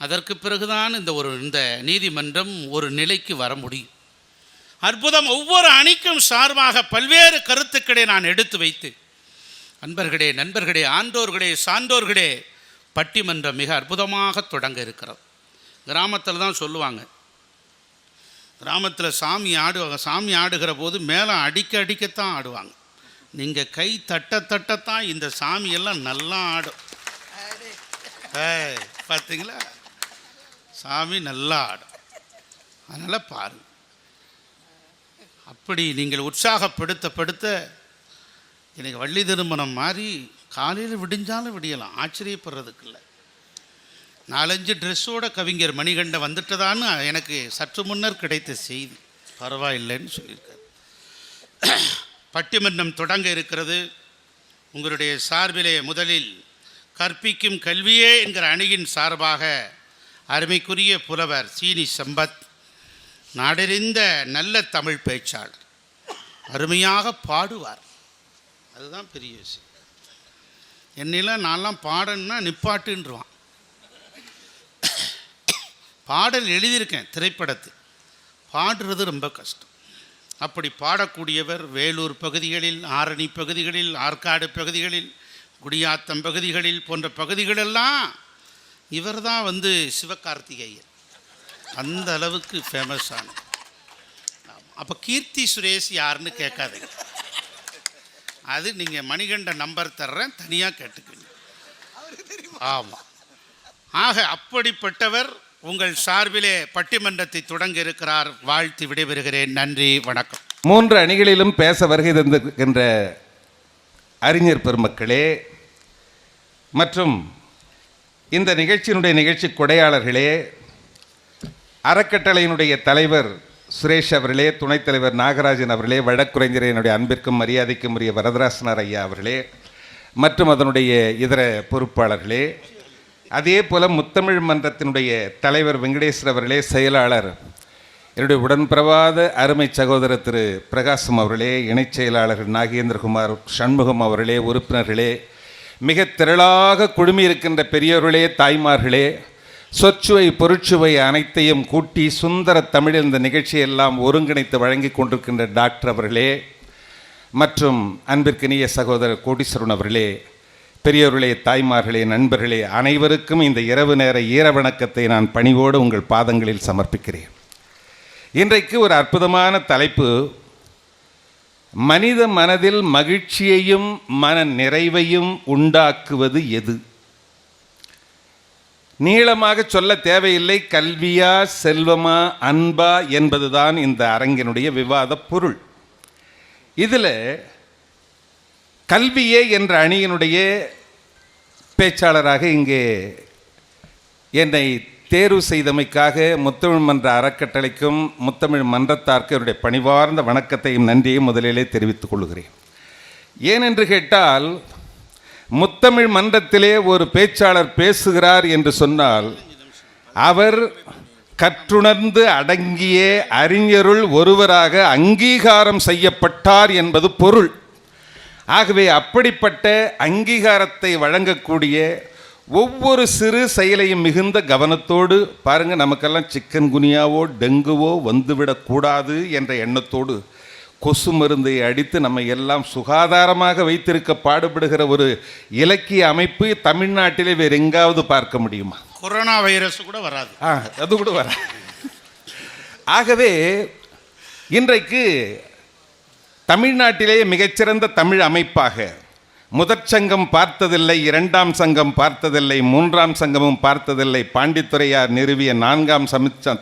அதற்கு பிறகுதான் இந்த நீதிமன்றம் ஒரு நிலைக்கு வர முடியும். அற்புதம். ஒவ்வொரு அணிக்கும் சார்பாக பல்வேறு கருத்துக்களை நான் எடுத்து வைத்து, அன்பர்களே, நண்பர்களே, ஆண்டோர்களே, சான்றோர்களே, பட்டிமன்றம் மிக அற்புதமாக தொடங்க இருக்கிறது. கிராமத்தில் தான் சொல்லுவாங்க, கிராமத்தில் சாமி ஆடுகிற போது மேலே அடிக்கத்தான் ஆடுவாங்க. நீங்கள் கை தட்டத்தான் இந்த சாமியெல்லாம் நல்லா ஆடும். பார்த்தீங்களா? சாமி நல்லா ஆடும். அதனால் பாருங்கள், அப்படி நீங்கள் உற்சாகப்படுத்த எனக்கு வள்ளி திருமணம் மாதிரி காலையில் விடிஞ்சாலும் விடியலாம், ஆச்சரியப்படுறதுக்கு இல்லை. 4-5 ட்ரெஸ்ஸோட கவிஞர் மணிகண்ட வந்துட்டதான்னு எனக்கு சற்று முன்னர் கிடைத்த செய்தி. பரவாயில்லைன்னு சொல்லியிருக்காரு. பட்டிமன்றம் தொடங்க இருக்கிறது. உங்களுடைய சார்பிலே முதலில் கற்பிக்கும் கல்வியே என்கிற அணியின் சார்பாக அருமைக்குரிய புலவர் சீனி சம்பத் நாடறிந்த நல்ல தமிழ் பேச்சாளர், அருமையாக பாடுவார். அதுதான் பெரிய விஷயம். என்னெல்லாம் நான்லாம் பாடணுன்னா நிப்பாட்டுன்றான். பாடல் எழுதியிருக்கேன் திரைப்படத்து, பாடுறது ரொம்ப கஷ்டம். அப்படி பாடக்கூடியவர் வேலூர் பகுதிகளில், ஆரணி பகுதிகளில், ஆற்காடு பகுதிகளில், குடியாத்தம் பகுதிகளில் போன்ற பகுதிகளெல்லாம் இவர் தான் சிவகார்த்திகேயன், அந்த அளவுக்கு ஃபேமஸான. அப்போ கீர்த்தி சுரேஷ் யாருன்னு கேட்காதீங்க, அது நீங்கள் மணிகண்ட நம்பர் தர்றேன், தனியாக கேட்டுக்கணும். ஆமாம். ஆக அப்படிப்பட்டவர் உங்கள் சார்பிலே பட்டிமன்றத்தை தொடங்க இருக்கிறார். வாழ்த்து விடைபெறுகிறேன். நன்றி, வணக்கம். 3 அணிகளிலும் பேச வருகை தந்திருக்கின்ற அறிஞர் பெருமக்களே மற்றும் இந்த நிகழ்ச்சியினுடைய நிகழ்ச்சி கொடையாளர்களே, அறக்கட்டளையினுடைய தலைவர் சுரேஷ் அவர்களே, துணைத் தலைவர் நாகராஜன் அவர்களே, வழக்குரைஞர் என்னுடைய அன்பிற்கும் மரியாதைக்கும் உரிய வரதராசனார் ஐயா அவர்களே மற்றும் அதனுடைய இதர பொறுப்பாளர்களே, அதே போல் முத்தமிழ் மன்றத்தினுடைய தலைவர் வெங்கடேஸ்வர் அவர்களே, செயலாளர் என்னுடைய உடன்பிரவாத அருமை சகோதரர் திரு பிரகாசம் அவர்களே, இணைச் செயலாளர் நாகேந்திரகுமார், சண்முகம் அவர்களே, உறுப்பினர்களே, மிக திரளாக குழுமியிருக்கின்ற பெரியவர்களே, தாய்மார்களே, சொற்சுவை பொருட்சுவை அனைத்தையும் கூட்டி சுந்தர தமிழில் இந்த நிகழ்ச்சியெல்லாம் ஒருங்கிணைத்து வழங்கி கொண்டிருக்கின்ற டாக்டர் அவர்களே மற்றும் அன்பிற்கினிய சகோதரர் கோடீஸ்வரன் அவர்களே, பெரியவர்களே, தாய்மார்களே, நண்பர்களே, அனைவருக்கும் இந்த இரவு நேர ஈரவணக்கத்தை நான் பணிவோடு உங்கள் பாதங்களில் சமர்ப்பிக்கிறேன். இன்றைக்கு ஒரு அற்புதமான தலைப்பு, மனித மனதில் மகிழ்ச்சியையும் மன நிறைவையும் உண்டாக்குவது எது? நீளமாக சொல்ல தேவையில்லை, கல்வியா செல்வமா அன்பா என்பதுதான் இந்த அரங்கினுடைய விவாத பொருள். இதில் கல்வியே என்ற அணியினுடைய பேச்சாளராக இங்கே என்னை தேர்வு செய்தமைக்காக முத்தமிழ் மன்ற அறக்கட்டளைக்கும் முத்தமிழ் மன்றத்தாருக்கு அவருடைய பணிவார்ந்த வணக்கத்தையும் நன்றியையும் முதலிலே தெரிவித்துக் கொள்கிறேன். ஏனென்று கேட்டால், முத்தமிழ் மன்றத்திலே ஒரு பேச்சாளர் பேசுகிறார் என்று சொன்னால் அவர் கற்றுணர்ந்து அடங்கிய அறிஞருள் ஒருவராக அங்கீகாரம் செய்யப்பட்டார் என்பது பொருள். ஆகவே அப்படிப்பட்ட அங்கீகாரத்தை வழங்கக்கூடிய ஒவ்வொரு சிறு செயலையும் மிகுந்த கவனத்தோடு பாருங்கள், நமக்கெல்லாம் சிக்கன் குனியாவோ டெங்குவோ வந்துவிடக்கூடாது என்ற எண்ணத்தோடு கொசு மருந்தை அடித்து நம்மை எல்லாம் சுகாதாரமாக வைத்திருக்க பாடுபடுகிற ஒரு இலக்கிய அமைப்பு தமிழ்நாட்டிலே வேறு எங்காவது பார்க்க முடியுமா? கொரோனா வைரஸ் கூட வராது, அது கூட வராது. ஆகவே இன்றைக்கு தமிழ்நாட்டிலே மிகச்சிறந்த தமிழ் அமைப்பாக முதற் சங்கம் பார்த்ததில்லை, 2ஆம் சங்கம் பார்த்ததில்லை, 3ஆம் சங்கமும் பார்த்ததில்லை, பாண்டித்துரையார் நிறுவிய 4ஆம்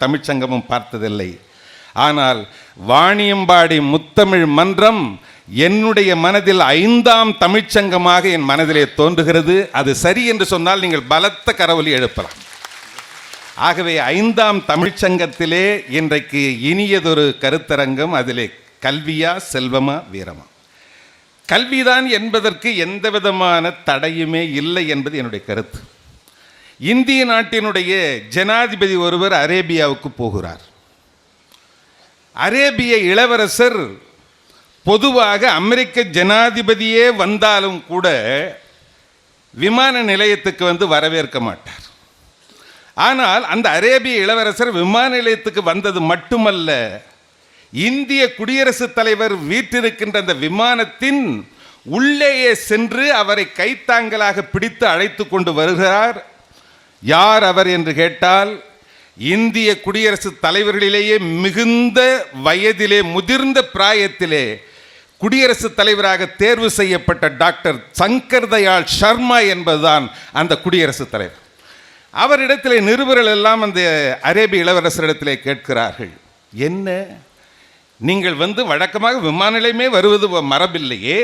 தமிழ்ச்சங்கமும் பார்த்ததில்லை. ஆனால் வாணியம்பாடி முத்தமிழ் மன்றம் என்னுடைய மனதில் 5ஆம் தமிழ்ச்சங்கமாக என் மனதிலே தோன்றுகிறது. அது சரி என்று சொன்னால் நீங்கள் பலத்த கரவொலி எழுப்பலாம். ஆகவே 5ஆம் தமிழ்ச்சங்கத்திலே இன்றைக்கு இனியதொரு கருத்தரங்கம். அதிலே கல்வியா செல்வமா வீரமா? கல்விதான் என்பதற்கு எந்த விதமான தடையுமே இல்லை என்பது என்னுடைய கருத்து. இந்திய நாட்டினுடைய ஜனாதிபதி ஒருவர் அரேபியாவுக்கு போகிறார். அரேபிய இளவரசர் பொதுவாக அமெரிக்க ஜனாதிபதியே வந்தாலும் கூட விமான நிலையத்துக்கு வரவேற்க மாட்டார். ஆனால் அந்த அரேபிய இளவரசர் விமான நிலையத்துக்கு வந்தது மட்டுமல்ல, இந்திய குடியரசுத் தலைவர் வீற்றிருக்கின்ற அந்த விமானத்தின் உள்ளேயே சென்று அவரை கைத்தாங்கலாக பிடித்து அழைத்து கொண்டு வருகிறார். யார் அவர் என்று கேட்டால், இந்திய குடியரசுத் தலைவர்களிலேயே மிகுந்த வயதிலே முதிர்ந்த பிராயத்திலே குடியரசுத் தலைவராக தேர்வு செய்யப்பட்ட டாக்டர் சங்கர் தயாள் சர்மா என்பதுதான் அந்த குடியரசுத் தலைவர். அவரிடத்திலே நிருபர்கள் எல்லாம் அந்த அரேபிய இளவரசரிடத்திலே கேட்கிறார்கள், என்ன நீங்கள் வழக்கமாக விமான நிலையமே வருவது மரபில்லையே,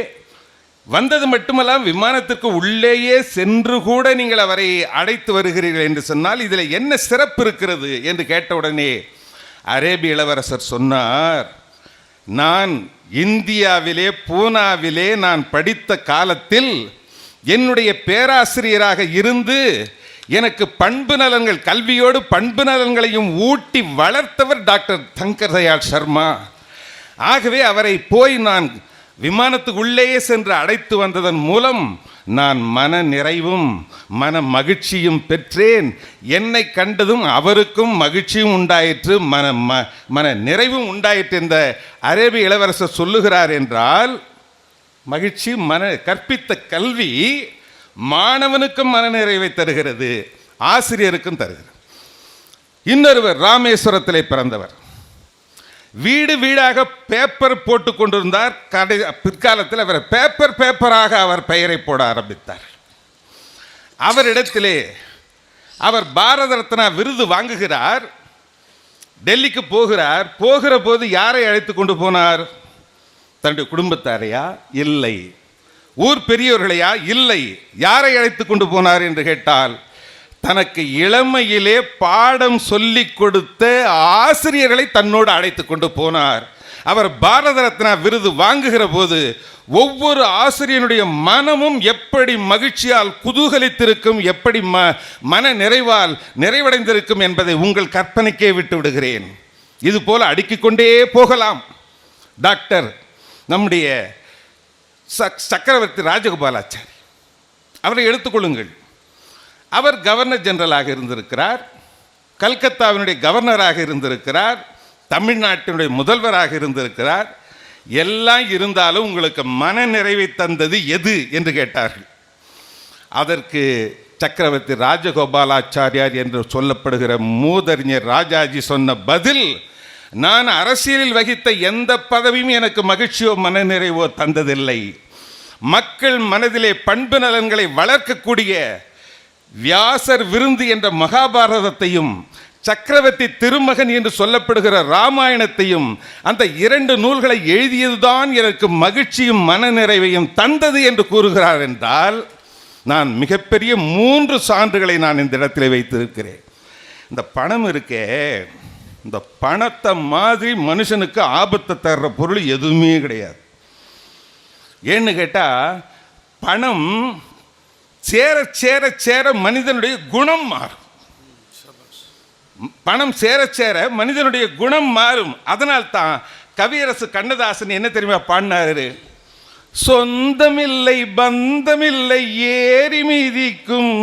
வந்தது மட்டுமல்லாம் விமானத்திற்கு உள்ளேயே சென்று கூட நீங்கள் அவரை அழைத்து வருகிறீர்கள் என்று சொன்னால் இதில் என்ன சிறப்பு இருக்கிறது என்று கேட்டவுடனே அரேபிய இளவரசர் சொன்னார், நான் இந்தியாவிலே பூனாவிலே நான் படித்த காலத்தில் என்னுடைய பேராசிரியராக இருந்து எனக்கு பண்பு நலன்கள், கல்வியோடு பண்பு நலன்களையும் ஊட்டி வளர்த்தவர் டாக்டர் சங்கர் தயாள் சர்மா. ஆகவே அவரை போய் நான் விமானத்துக்கு உள்ளேயே சென்று அழைத்து வந்ததன் மூலம் நான் மன நிறைவும் மன மகிழ்ச்சியும் பெற்றேன். என்னை கண்டதும் அவருக்கும் மகிழ்ச்சியும் உண்டாயிற்று, மன நிறைவும் உண்டாயிற்று. இந்த அரேபிய இளவரசர் சொல்லுகிறார் என்றால், மகிழ்ச்சி கற்பித்த கல்வி மாணவனுக்கும் மன நிறைவை தருகிறது, ஆசிரியருக்கும் தருகிறது. இன்னொருவர் ராமேஸ்வரத்திலே பிறந்தவர். வீடு வீடாக பேப்பர் போட்டு கொண்டிருந்தார். பிற்காலத்தில் அவர் பேப்பராக அவர் பெயரை போட ஆரம்பித்தார். அவரிடத்திலே அவர் பாரத ரத்னா விருது வாங்குகிறார். டெல்லிக்கு போகிறார். போகிற போது யாரை அழைத்து கொண்டு போனார்? தன்னுடைய குடும்பத்தாரையா? இல்லை. ஊர் பெரியவர்களையா? இல்லை. யாரை அழைத்து கொண்டு போனார் என்று கேட்டால், தனக்கு இளமையிலே பாடம் சொல்லிக் கொடுத்த ஆசிரியர்களை தன்னோடு அழைத்து கொண்டு போனார். அவர் பாரத ரத்னா விருது வாங்குகிற போது ஒவ்வொரு ஆசிரியனுடைய மனமும் எப்படி மகிழ்ச்சியால் குதூகலித்திருக்கும், எப்படி மன நிறைவால் நிறைவடைந்திருக்கும் என்பதை உங்கள் கற்பனைக்கே விட்டு விடுகிறேன். இது போல அடுக்கிக் கொண்டே போகலாம். டாக்டர் நம்முடைய சக்கரவர்த்தி ராஜகோபாலாச்சாரி அவரை எடுத்துக்கொள்ளுங்கள். அவர் கவர்னர் ஜெனரலாக இருந்திருக்கிறார், கல்கத்தாவினுடைய கவர்னராக இருந்திருக்கிறார், தமிழ்நாட்டினுடைய முதல்வராக இருந்திருக்கிறார். எல்லாம் இருந்தாலும் உங்களுக்கு மன நிறைவை தந்தது எது என்று கேட்டார்கள். அதற்கு சக்கரவர்த்தி ராஜகோபாலாச்சாரியார் என்று சொல்லப்படுகிற மூதறிஞர் ராஜாஜி சொன்ன பதில், நான் அரசியலில் வகித்த எந்த பதவியும் எனக்கு மகிழ்ச்சியோ மன நிறைவோ தந்ததில்லை. மக்கள் மனதிலே பண்பு நலன்களை வளர்க்கக்கூடிய வியாசர் விருந்து என்ற மகாபாரதத்தையும் சக்கரவர்த்தி திருமகன் என்று சொல்லப்படுகிற ராமாயணத்தையும், அந்த 2 நூல்களை எழுதியதுதான் எனக்கு மகிழ்ச்சியும் மன நிறைவையும் தந்தது என்று கூறுகிறார் என்றால், நான் மிகப்பெரிய 3 சான்றுகளை நான் இந்த இடத்தில் வைத்திருக்கிறேன். இந்த பணம் இருக்கே, இந்த பணத்தை மாதிரி மனுஷனுக்கு ஆபத்தை தர்ற பொருள் எதுவுமே கிடையாது. ஏன்னு கேட்டால், பணம் சேர சேர சேர மனிதனுடைய குணம் மாறும். பணம் சேர சேர மனிதனுடைய குணம் மாறும். அதனால்தான் கவியரசு கண்ணதாசன் என்ன தெரியுமா பாடினாரு? சொந்தமில்லை பந்தமில்லை ஏறி மீதிக்கும்,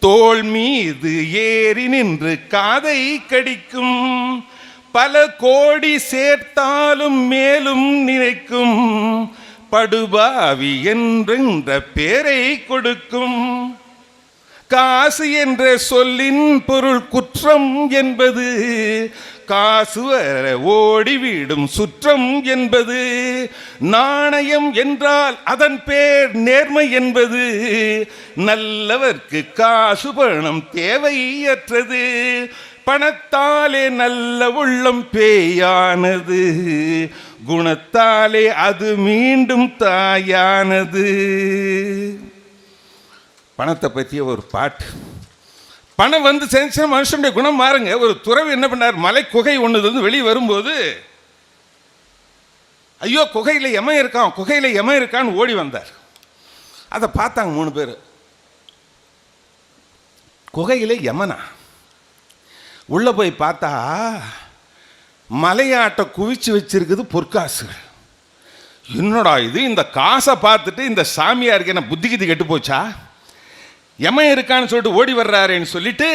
தோள் மீது ஏறி நின்று காதை கடிக்கும், பல கோடி சேர்த்தாலும் மேலும் நினைக்கும், படுபாவி என்ற பேரை கொடுக்கும், காசு என்ற சொல்லின் பொருள் குற்றம் என்பது, காசு வர ஓடிவிடும் சுற்றம் என்பது, நாணயம் என்றால் அதன் பேர் நேர்மை என்பது, நல்லவர்க்கு காசு பணம் தேவையற்றது, பணத்தாலே நல்ல உள்ளம் பேயானது, குணத்தாலே அது மீண்டும் தாயானது. பணத்தை பற்றிய ஒரு பாட்டு. பணம் வந்து சேர்ந்துச்சுன்னா மனுஷனுடைய குணம் மாறுங்க. ஒரு துறவி என்ன பண்ணார்? மலை குகை ஒன்று வெளியே வரும்போது, ஐயோ குகையில் எமன் இருக்கான், குகையில் எமன் இருக்கான்னு ஓடி வந்தார். அதை பார்த்தாங்க 3 பேர். குகையில் யமனா? உள்ளே போய் பார்த்தா மலையாட்டை குவிச்சு வச்சிருக்குது பொற்காசுகள். என்னடா இது? இந்த காசை பார்த்துட்டு இந்த சாமியாருக்கு என்ன புத்திகிதி கெட்டு போச்சா? எமன் இருக்கான்னு சொல்லிட்டு ஓடி வர்றாருன்னு சொல்லிட்டு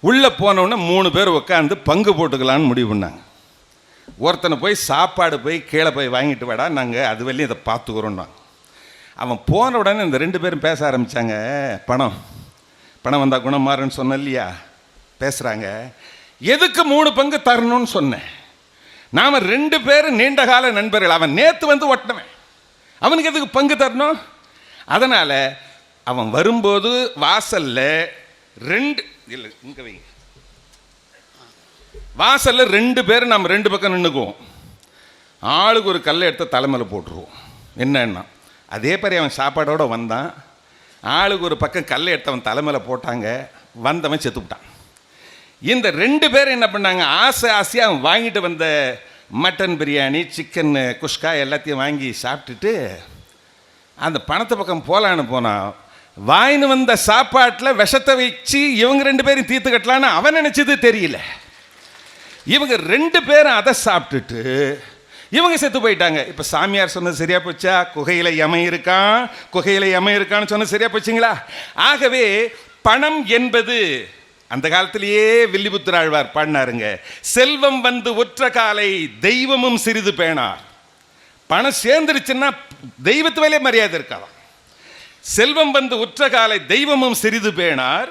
உள்ளே போனவுடனே 3 பேர் உட்காந்து பங்கு போட்டுக்கலான்னு முடிவு பண்ணாங்க. ஒருத்தனை போய் சாப்பாடு போய் கீழே போய் வாங்கிட்டு வாடா, நாங்கள் அது வெளியே இதை பார்த்துக்கிறோன்னா. அவன் போன உடனே இந்த 2 பேரும் பேச ஆரம்பித்தாங்க. பணம் வந்தால் குணம் மாறுன்னு சொன்ன இல்லையா? பேசுகிறாங்க. எதுக்கு 3 பங்கு தரணும்னு சொன்னேன்? நாம் 2 பேரும் நீண்ட கால நண்பர்கள். அவன் நேற்று வந்து ஒட்டினவன், அவனுக்கு எதுக்கு பங்கு தரணும்? அதனால் அவன் வரும்போது வாசலில் 2 இல்லை இங்கே வைங்க, வாசலில் 2 பேர் நம்ம 2 பக்கம் நின்றுக்குவோம். ஆளுக்கு ஒரு கல்லை எடுத்து தலைமையில் போட்டுருவோம். என்னன்னா அதே மாதிரி அவன் சாப்பாடோடு வந்தான். ஆளுக்கு ஒரு பக்கம் கல்லை எடுத்து அவன் தலைமையில் போட்டாங்க. வந்தவன் செத்துவிட்டான். இந்த 2 பேர் என்ன பண்ணாங்க? ஆசையாக அவன் வாங்கிட்டு வந்த மட்டன் பிரியாணி, சிக்கன் குஷ்கா எல்லாத்தையும் வாங்கி சாப்பிட்டுட்டு அந்த பணத்தை பக்கம் போகலான்னு போனான். வாயின்னு வந்த சாப்பாட்டில் விஷத்தை வச்சு இவங்க 2 பேரும் தீர்த்து கட்டலான்னு அவன் நினைச்சது தெரியல. இவங்க 2 பேரும் அதை சாப்பிட்டுட்டு இவங்க செத்து போயிட்டாங்க. இப்போ சாமியார் சொன்னது சரியா போச்சா? குகையில் யமன் இருக்கான்னு சொன்னது சரியா போச்சுங்களா? ஆகவே பணம் என்பது அந்த காலத்திலேயே வில்லிபுத்தர் ஆழ்வார் பாடினாருங்க, செல்வம் வந்து ஒற்ற காலை தெய்வமும் சிறிது பேணார். பணம் சேர்ந்துருச்சுன்னா தெய்வத்து மேலே மரியாதை இருக்கலாம். செல்வம் வந்து உற்ற காலை தெய்வமும் சிறிது பேணார்,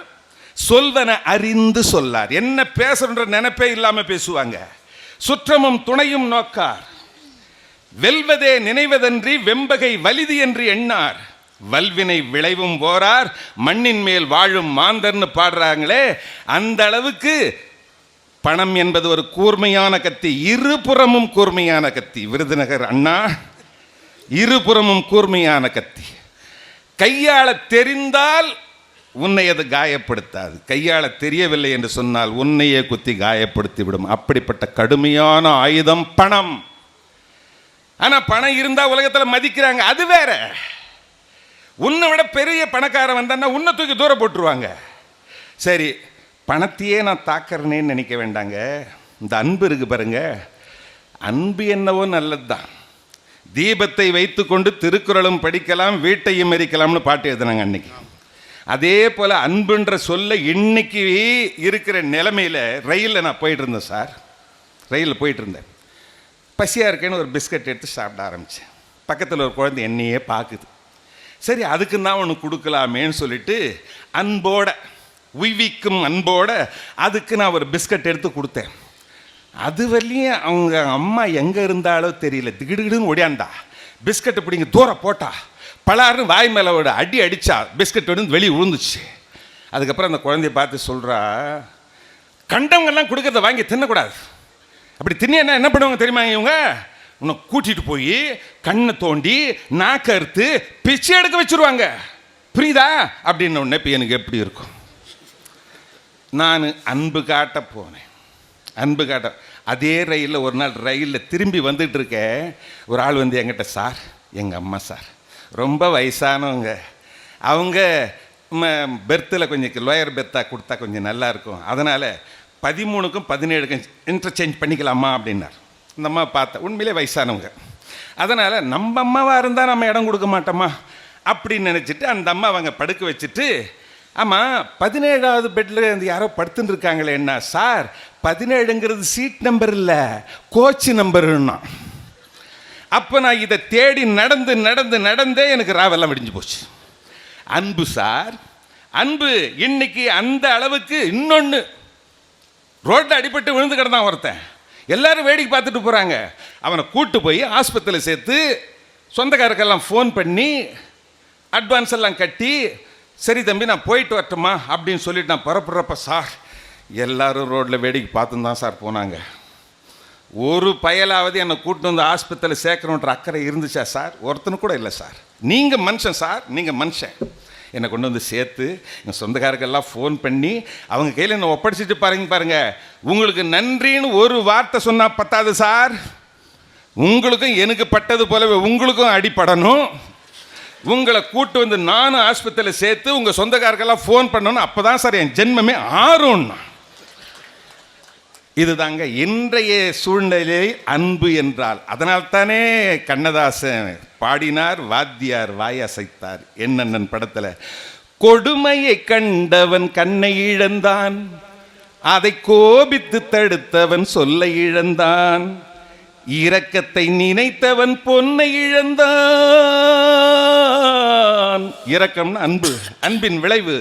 சொல்வன அறிந்து சொல்லார். என்ன பேசுற நினைப்பே இல்லாம பேசுவாங்க. சுற்றமும் துணையும் நோக்கார், வெல்வதே நினைவதன்றி வெம்பகை வலிது என்று எண்ணார், வல்வினை விளைவும் போரார், மண்ணின் மேல் வாழும் மாந்தர்னு பாடுறாங்களே. அந்த அளவுக்கு பணம் என்பது ஒரு கூர்மையான கத்தி, இருபுறமும் கூர்மையான கத்தி. விருதுநகர் அண்ணா, இருபுறமும் கூர்மையான கத்தி. கையாள தெரிந்தால் உன்னை அது காயப்படுத்தாது, கையாள தெரியவில்லை என்று சொன்னால் உன்னையே குத்தி காயப்படுத்தி விடும். அப்படிப்பட்ட கடுமையான ஆயுதம் பணம். ஆனா பணம் இருந்தா உலகத்தில் மதிக்கிறாங்க, அது வேற. உன்னை விட பெரிய பணக்காரன் வந்தான்னா உன்னை தூக்கி தூரம் போட்டுருவாங்க. சரி, பணத்தையே நான் தாக்கிறேன்னு நினைக்க வேண்டாங்க. இந்த அன்பு இருக்கு பாருங்க, அன்பு என்னவோ நல்லது தான். தீபத்தை வைத்து கொண்டு திருக்குறளும் படிக்கலாம், வீட்டையும் எரிக்கலாம்னு பாட்டு எழுதுனாங்க அன்னைக்கு. அதே போல் அன்புன்ற சொல்ல இன்னைக்கு இருக்கிற நிலைமையில் ரயிலில் நான் போயிட்டு இருந்தேன் சார். ரயிலில் போயிட்டு இருந்தேன், பசியாக இருக்கேன்னு ஒரு பிஸ்கட் எடுத்து சாப்பிட ஆரம்பித்தேன். பக்கத்தில் ஒரு குழந்தை என்னையே பார்க்குது. சரி, அதுக்கு தான் ஒன்று கொடுக்கலாமேன்னு சொல்லிட்டு அன்போட, உய்விக்கும் அன்போட அதுக்கு நான் ஒரு பிஸ்கட் எடுத்து கொடுத்தேன். அது வரலையும் அவங்க அம்மா எங்கே இருந்தாலோ தெரியல, திகிடுன்னு ஓடியாண்டா, பிஸ்கட்டை பிடிங்க தூரம் போட்டா, பலாருன்னு வாய் மேலே ஒரு அடி அடித்தா, பிஸ்கட் வந்து வெளியே விழுந்துச்சு. அதுக்கப்புறம் அந்த குழந்தைய பார்த்து சொல்கிறா, கண்டவங்கெல்லாம் கொடுக்கறத வாங்கி தின்னக்கூடாது, அப்படி தின்னா என்ன பண்ணுவாங்க தெரியுமா, இவங்க உன்னை கூட்டிகிட்டு போய் கண்ணை தோண்டி நாக்க அறுத்து பிச்சை எடுக்க வச்சுருவாங்க, புரியுதா அப்படின்னு ஒன்று. இப்போ எனக்கு எப்படி இருக்கும்? நான் அன்பு காட்ட போனேன், அன்பு காட்ட. அதே ரயிலில் ஒரு நாள் ரயிலில் திரும்பி வந்துட்டு இருக்கேன், ஒரு ஆள் வந்து என்கிட்ட, சார் எங்கள் அம்மா சார் ரொம்ப வயசானவங்க, அவங்க பெர்த்தில் கொஞ்சம் லோயர் பெர்த்தாக கொடுத்தா கொஞ்சம் நல்லாயிருக்கும், அதனால் 13க்கும் 17க்கும் இன்டர்சேஞ்ச் பண்ணிக்கலாமா அப்படின்னார். இந்த அம்மா பார்த்தா உண்மையிலே வயசானவங்க, அதனால் நம்ம அம்மாவாக இருந்தால் நம்ம இடம் கொடுக்க மாட்டோமா அப்படின்னு நினச்சிட்டு அந்த அம்மா அவங்க படுக்க வச்சுட்டு, ஆமாம் 17வது பெட்டில் இருந்து யாரோ படுத்துன்னு இருக்காங்களே, என்ன சார் 17ங்கிறது சீட் நம்பர் இல்லை, கோச் நம்பருன்னா. அப்போ நான் இதை தேடி நடந்து நடந்து நடந்தே எனக்கு ராவெல்லாம் விடிஞ்சு போச்சு. அன்பு சார், அன்பு. இன்னைக்கு அந்த அளவுக்கு இன்னொன்று, ரோட்டில் அடிபட்டு விழுந்து கிடந்தான் ஒருத்தன், எல்லாரும் வேடிக்கை பார்த்துட்டு போகிறாங்க. அவனை கூட்டு போய் ஆஸ்பத்திரியில் சேர்த்து சொந்தக்காரருக்கெல்லாம் ஃபோன் பண்ணி அட்வான்ஸ் எல்லாம் கட்டி, சரி தம்பி நான் போயிட்டு வரட்டுமா அப்படின்னு சொல்லிட்டு நான் புறப்படுறப்ப, சார் எல்லாரும் ரோட்டில் வேடிக்கை பார்த்துன்னு தான் சார் போனாங்க, ஒரு பயலாவது என்னை கூட்டு வந்து ஆஸ்பத்திரியில் சேர்க்கணுன்ற அக்கறை இருந்துச்சா சார்? ஒருத்தனு கூட இல்லை சார். நீங்கள் மனுஷன் சார், நீங்கள் மனுஷன். என்னை கொண்டு வந்து சேர்த்து எங்கள் சொந்தக்காரருக்கெல்லாம் ஃபோன் பண்ணி அவங்க கையில் என்னை ஒப்படைச்சிட்டு பாருங்க. உங்களுக்கு நன்றின்னு ஒரு வார்த்தை சொன்னால் பத்தாது சார், உங்களுக்கும் எனக்கு பட்டது போலவே உங்களுக்கும் அடிப்படணும். உங்களை கூட்டு வந்து நானும் ஆஸ்பத்திரியில் சேர்த்து உங்கள் சொந்தக்காரருக்கெல்லாம் ஃபோன் பண்ணணும், அப்போ தான் சார் என் ஜென்மமே ஆறும்னா. இதுதாங்க இன்றைய சூழ்நிலை அன்பு என்றால். அதனால்தானே கண்ணதாசன் பாடினார், வாத்தியார் வாயசைத்தார் என்னண்ணன் படத்தில், கொடுமையை கண்டவன் கண்ணை இழந்தான், அதை கோபித்து தடுத்தவன் சொல்லை இழந்தான், இரக்கத்தை நினைத்தவன் பொன்னை இழந்தான். இரக்கம்னா அன்பு, அன்பின் விளைவு.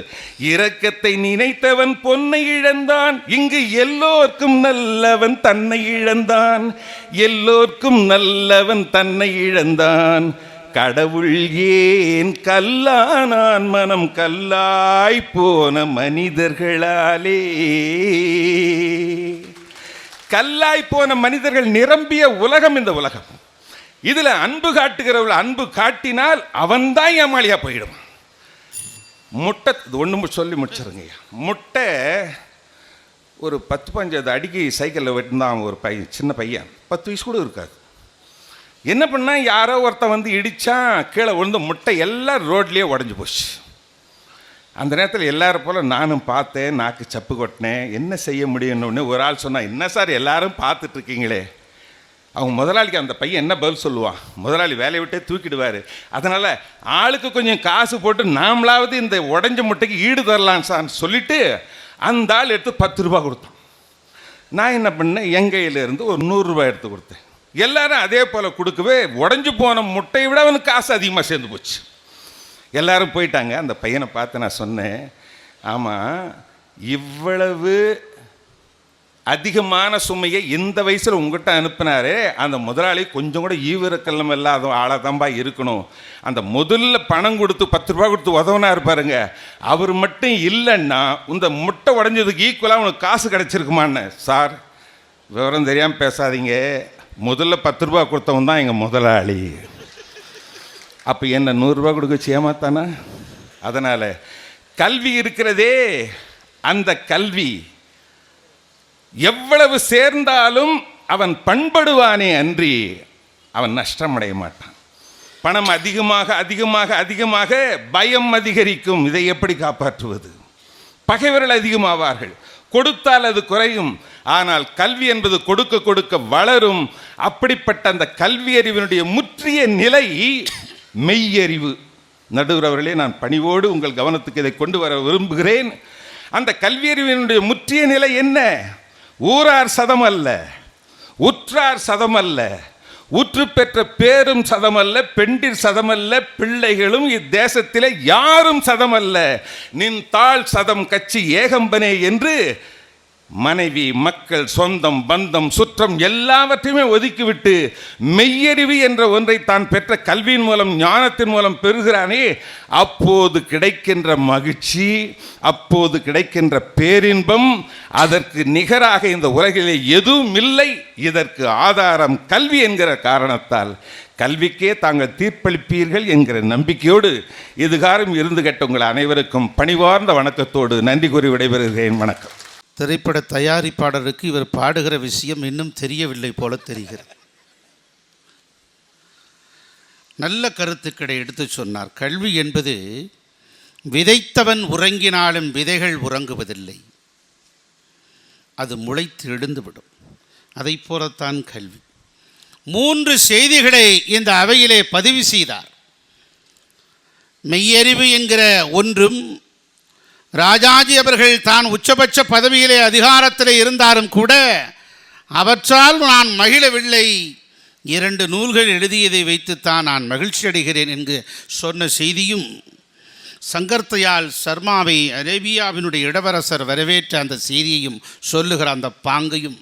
இரக்கத்தை நினைத்தவன் பொன்னை இழந்தான், இங்கு எல்லோர்க்கும் நல்லவன் தன்னை இழந்தான், எல்லோர்க்கும் நல்லவன் தன்னை இழந்தான். கடவுள் ஏன் கல்லானான், மனம் கல்லாய் போன மனிதர்களாலே. கல்லாய் போன மனிதர்கள் நிரம்பிய உலகம் இந்த உலகம். இதில் அன்பு காட்டுகிறவர்கள் அன்பு காட்டினால் அவன்தான் ஏமாளியா போயிடுவான். முட்டை ஒன்று சொல்லி முடிச்சிருங்க. முட்டை ஒரு 10-15 அடிக்கு சைக்கிளில் வெட்டினான் ஒரு பையன், சின்ன பையன், 10 வயசு கூட இருக்காது. என்ன பண்ணால் யாரோ ஒருத்தன் வந்து இடித்தான், கீழே விழுந்து முட்டை எல்லாம் ரோட்லேயே உடஞ்சி போச்சு. அந்த நேரத்தில் எல்லாரும் போல் நானும் பார்த்தேன், நாக்கு சப்பு கொட்டினேன். என்ன செய்ய முடியும்னு ஒரு ஆள் சொன்னா, என்ன சார் எல்லாரும் பார்த்துட்ருக்கீங்களே. அவங்க முதலாளிக்கு அந்த பையன் என்ன பதில் சொல்லுவான்? முதலாளி வேலையை விட்டே தூக்கிடுவார். அதனால் ஆளுக்கு கொஞ்சம் காசு போட்டு நாமளாவது இந்த உடஞ்ச முட்டைக்கு ஈடு தரலாம் சார்னு சொல்லிவிட்டு அந்த ஆள் எடுத்து 10 ரூபா கொடுத்தான். நான் என்ன பண்ணேன், என் கையிலேருந்து ஒரு 100 ரூபாய் எடுத்து கொடுத்தேன். எல்லாரும் அதே போல் கொடுக்கவே உடஞ்சி போன முட்டையை விட அவனுக்கு காசு அதிகமாக சேர்ந்து போச்சு. எல்லாரும் போயிட்டாங்க. அந்த பையனை பார்த்து நான் சொன்னேன், ஆமாம், இவ்வளவு அதிகமான சுமையை இந்த வயசில் உங்கள்கிட்ட அனுப்பினாரே, அந்த முதலாளி கொஞ்சம் கூட ஈவிரக்கல்லம் இல்லாத ஆளாக தான்பா இருக்கணும். அந்த முதல்ல பணம் கொடுத்து 10 ரூபா கொடுத்து உதவனா இருப்பாருங்க, அவர் மட்டும் இல்லைன்னா இந்த முட்டை உடஞ்சதுக்கு ஈக்குவலாக உனக்கு காசு கிடச்சிருக்குமான்னு. சார், விவரம் தெரியாமல் பேசாதீங்க, முதல்ல 10 ரூபா கொடுத்தவன் தான் எங்கள் முதலாளி. அப்போ என்ன 100 ரூபா கொடுக்க ஏமாத்தானா? அதனால் கல்வி இருக்கிறதே, அந்த கல்வி எவ்வளவு சேர்ந்தாலும் அவன் பண்படுவானே அன்றி அவன் நஷ்டமடைய மாட்டான். பணம் அதிகமாக அதிகமாக அதிகமாக பயம் அதிகரிக்கும். இதை எப்படி காப்பாற்றுவது? பகைவர்கள் அதிகமாவார்கள். கொடுத்தால் அது குறையும். ஆனால் கல்வி என்பது கொடுக்க கொடுக்க வளரும். அப்படிப்பட்ட அந்த கல்வி அறிவினுடைய முற்றிய நிலை மெய்யறிவு. நடுவர் அவர்களே, நான் பணிவோடு உங்கள் கவனத்துக்கு இதை கொண்டு வர விரும்புகிறேன். அந்த கல்வியறிவினுடைய முற்றிய நிலை என்ன? ஊரார் சதம் அல்ல, உற்றார் சதம் அல்ல, உற்று பெற்ற பேரும் சதமல்ல, பெண்டிர் சதமல்ல, பிள்ளைகளும் இத்தேசத்திலே யாரும் சதமல்ல, நின் தாழ் சதம் கட்சி ஏகம்பனே என்று மனைவி, மக்கள், சொந்தம், பந்தம், சுற்றம் எல்லாவற்றையுமே ஒதுக்கிவிட்டு மெய்யறிவு என்ற ஒன்றை தான் பெற்ற கல்வியின் மூலம், ஞானத்தின் மூலம் பெறுகிறானே, அப்போது கிடைக்கின்ற மகிழ்ச்சி, அப்போது கிடைக்கின்ற பேரின்பம் அதற்கு நிகராக இந்த உலகிலே எதுவும் இல்லை. இதற்கு ஆதாரம் கல்வி என்கிற காரணத்தால் கல்விக்கே தாங்கள் தீர்ப்பளிப்பீர்கள் என்கிற நம்பிக்கையோடு இதுகாரம் இருந்து கேட்ட உங்கள் அனைவருக்கும் பணிவார்ந்த வணக்கத்தோடு நன்றி கூறி விடைபெறுகிறேன். வணக்கம். திரைப்பட தயாரிப்பாளருக்கு இவர் பாடுகிற விஷயம் இன்னும் தெரியவில்லை போல தெரிகிறது. நல்ல கருத்துக்களை எடுத்து சொன்னார். கல்வி என்பது விதைத்தவன் உறங்கினாலும் விதைகள் உறங்குவதில்லை, அது முளைத்து எழுந்துவிடும். அதை போலத்தான் கல்வி. 3 செய்திகளை இந்த அவையிலே பதிவு செய்தார். மெய்யறிவு என்கிற ஒன்றும், ராஜாஜி அவர்கள் தான் உச்சபட்ச பதவியிலே அதிகாரத்தில் இருந்தாலும் கூட அவற்றால் நான் மகிழவில்லை, 2 நூல்கள் எழுதியதை வைத்துத்தான் நான் மகிழ்ச்சி அடைகிறேன் என்று சொன்ன செய்தியும், சங்கர்தயாள் சர்மாவை அரேபியாவினுடைய இளவரசர் வரவேற்ற அந்த செய்தியையும் சொல்லுகிற அந்த பாங்கையும்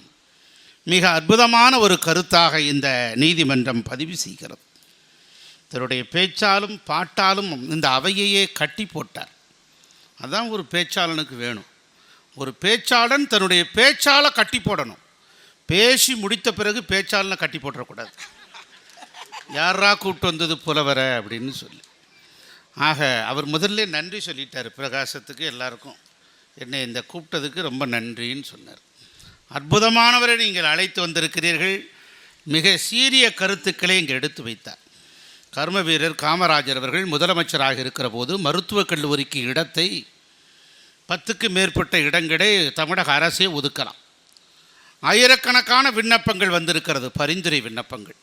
மிக அற்புதமான ஒரு கருத்தாக இந்த நீதிமன்றம் பதிவு செய்கிறது. தன்னுடைய பேச்சாலும் பாட்டாலும் இந்த அவையையே கட்டி போட்டார். அதான் ஒரு பேச்சாளனுக்கு வேணும். ஒரு பேச்சாளன் தன்னுடைய பேச்சாலை கட்டி போடணும். பேசி முடித்த பிறகு பேச்சாளனை கட்டி போட்டுறக்கூடாது. யாரா கூப்பிட்டு வந்தது புலவர அப்படின்னு சொல்லி. ஆக அவர் முதல்ல நன்றி சொல்லிட்டார் பிரகாசத்துக்கு, எல்லாருக்கும் என்னை இந்த கூப்பிட்டதுக்கு ரொம்ப நன்றின்னு சொன்னார். அற்புதமானவரை நீங்கள் அழைத்து வந்திருக்கிறீர்கள். மிக சீரிய கருத்துக்களை இங்கே எடுத்து வைத்தார். கர்ம வீரர் காமராஜர் அவர்கள் முதலமைச்சராக இருக்கிற போது மருத்துவக் கல்லூரிக்கு இடத்தை 10க்கு மேற்பட்ட இடங்களை தமிழக அரசே ஒதுக்கலாம். ஆயிரக்கணக்கான விண்ணப்பங்கள் வந்திருக்கிறது, பரிந்துரை விண்ணப்பங்கள்.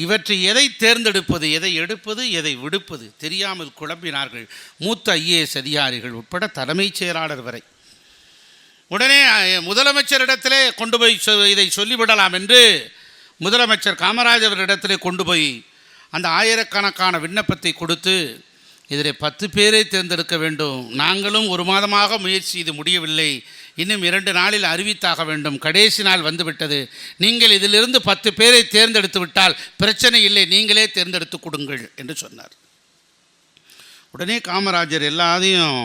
இவற்றை எதை தேர்ந்தெடுப்பது, எதை எடுப்பது, எதை விடுப்பது தெரியாமல் குழம்பினார்கள் மூத்த IAS அதிகாரிகள் உட்பட தலைமைச் செயலாளர் வரை. உடனே முதலமைச்சரிடத்திலே கொண்டு போய் இதை சொல்லிவிடலாம் என்று முதலமைச்சர் காமராஜர் அவரிடத்திலே கொண்டு போய் அந்த ஆயிரக்கணக்கான விண்ணப்பத்தை கொடுத்து, இதில் 10 பேரை தேர்ந்தெடுக்க வேண்டும், நாங்களும் 1 மாதமாக முயற்சி செய்து முடியவில்லை, இன்னும் 2 நாளில் அறிவித்தாக வேண்டும், கடைசி நாள் வந்துவிட்டது, நீங்கள் இதிலிருந்து 10 பேரை தேர்ந்தெடுத்து விட்டால் பிரச்சனை இல்லை, நீங்களே தேர்ந்தெடுத்து கொடுங்கள் என்று சொன்னார். உடனே காமராஜர் எல்லாத்தையும்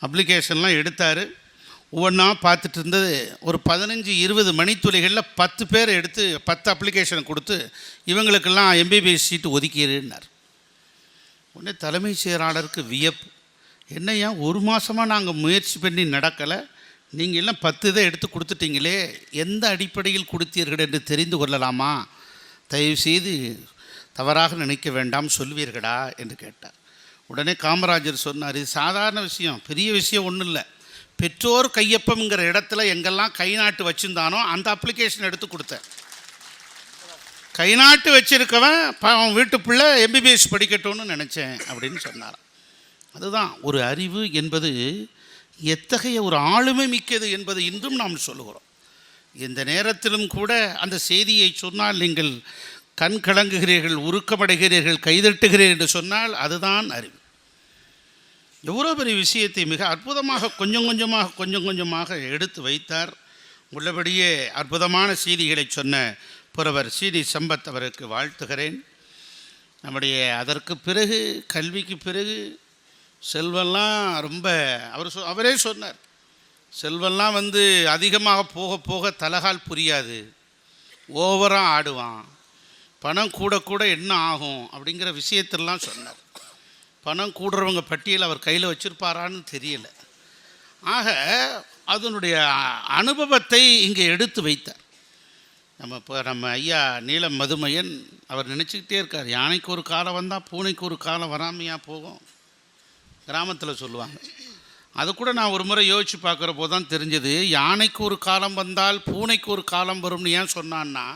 அப்ளிகேஷன்லாம் எடுத்தார். ஒவ்வொன்றா பார்த்துட்டு இருந்தது. ஒரு 15-20 மணித்துளிகளில் 10 பேர் எடுத்து 10 அப்ளிகேஷன் கொடுத்து இவங்களுக்கெல்லாம் MBBS சீட்டு ஒதுக்கிடுன்னார். உடனே தலைமைச் செயலாளருக்கு வியப்பு. என்னையா 1 மாதமாக நாங்கள் முயற்சி பண்ணி நடக்கலை, நீங்கள் எல்லாம் 10 இதை எடுத்து கொடுத்துட்டீங்களே, எந்த அடிப்படையில் கொடுத்தீர்கள் என்று தெரிந்து கொள்ளலாமா? தயவுசெய்து தவறாக நினைக்க வேண்டாம், சொல்வீர்களா என்று கேட்டார். உடனே காமராஜர் சொன்னார், இது சாதாரண விஷயம், பெரிய விஷயம் ஒன்றும் இல்லை. பெற்றோர் கையொப்பம்ங்கிற இடத்துல எங்கெல்லாம் கை நாட்டு வச்சுருந்தானோ அந்த அப்ளிகேஷன் எடுத்து கொடுத்தேன். கை நாட்டு வச்சிருக்கவன் அவன் வீட்டு பிள்ளை எம்பிபிஎஸ் படிக்கட்டும்னு நினச்சேன் அப்படின்னு சொன்னார். அதுதான் ஒரு அறிவு என்பது எத்தகைய ஒரு ஆளுமை மிக்கது என்பது இன்றும் நாம் சொல்லுகிறோம். இந்த நேரத்திலும் கூட அந்த செய்தியை சொன்னால் நீங்கள் கண் கலங்குகிறீர்கள், உருக்கமடைகிறீர்கள், கைதட்டுகிறீர்கள் என்று சொன்னால் அதுதான் அறிவு. எவ்வளோ பெரிய விஷயத்தை மிக அற்புதமாக கொஞ்சம் கொஞ்சமாக எடுத்து வைத்தார். உள்ளபடியே அற்புதமான செய்திகளை சொன்ன புரவர் சி.டி. சம்பத் அவருக்கு வாழ்த்துகிறேன். நம்முடைய அதற்கு பிறகு கல்விக்கு பிறகு செல்வெல்லாம் ரொம்ப அவரே சொன்னார், செல்வெல்லாம் அதிகமாக போக போக தலகால் புரியாது, ஓவராக ஆடுவான், பணம் கூட என்ன ஆகும் அப்படிங்கிற விஷயத்திலாம் சொன்னார். பணம் கூடுறவங்க பட்டியல் அவர் கையில் வச்சுருப்பாரான்னு தெரியல. ஆக அதனுடைய அனுபவத்தை இங்கே எடுத்து வைத்தார். நம்ம ஐயா நீலம் மதுமையன் அவர் நினச்சிக்கிட்டே இருக்கார், யானைக்கு ஒரு காலம் வந்தால் பூனைக்கு ஒரு காலம் வராமையாக போகும், கிராமத்தில் சொல்லுவாங்க. அது கூட நான் ஒரு முறை யோசித்து பார்க்குற போது தான் தெரிஞ்சது, யானைக்கு ஒரு காலம் வந்தால் பூனைக்கு ஒரு காலம் வரும்னு ஏன் சொன்னான்னா,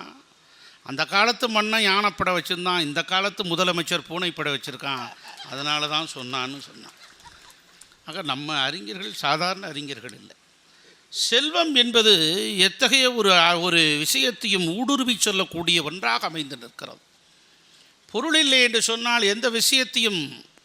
அந்த காலத்து மன்னன் யானைப்படை வச்சுருந்தான், இந்த காலத்து முதலமைச்சர் பூனைப்படை வச்சுருக்கான், அதனால தான் சொன்னான்னு சொன்னான். ஆக நம்ம அறிஞர்கள் சாதாரண அறிஞர்கள் இல்லை. செல்வம் என்பது எத்தகைய ஒரு விஷயத்தையும் ஊடுருவி சொல்லக்கூடிய ஒன்றாக அமைந்து நிற்கிறது. பொருள் இல்லை என்று சொன்னால் எந்த விஷயத்தையும்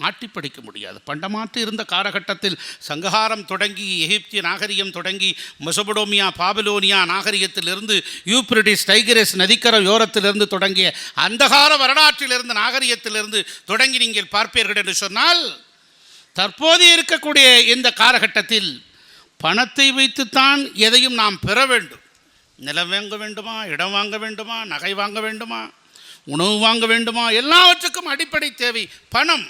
ஆட்டி படிக்க முடியாது. பண்டமாற்று இருந்த காலகட்டத்தில் சங்ககாரம் தொடங்கி எகிப்திய நாகரிகம் தொடங்கி மெசபடோமியா பாபிலோனியா நாகரிகத்திலிருந்து யூப்ரட்டிஸ் டைகிரஸ் நதிக்கரை யோரத்திலிருந்து தொடங்கிய அந்தகால வரலாற்றிலிருந்து நாகரிகத்திலிருந்து தொடங்கி நீங்கள் பார்ப்பீர்கள் என்று சொன்னால், தற்போது இருக்கக்கூடிய இந்த காலகட்டத்தில் பணத்தை வைத்துத்தான் எதையும் நாம் பெற வேண்டும். நிலம் வாங்க வேண்டுமா, இடம் வாங்க வேண்டுமா, நகை வாங்க வேண்டுமா, உணவு வாங்க வேண்டுமா, எல்லாவற்றுக்கும் அடிப்படை தேவை பணம்.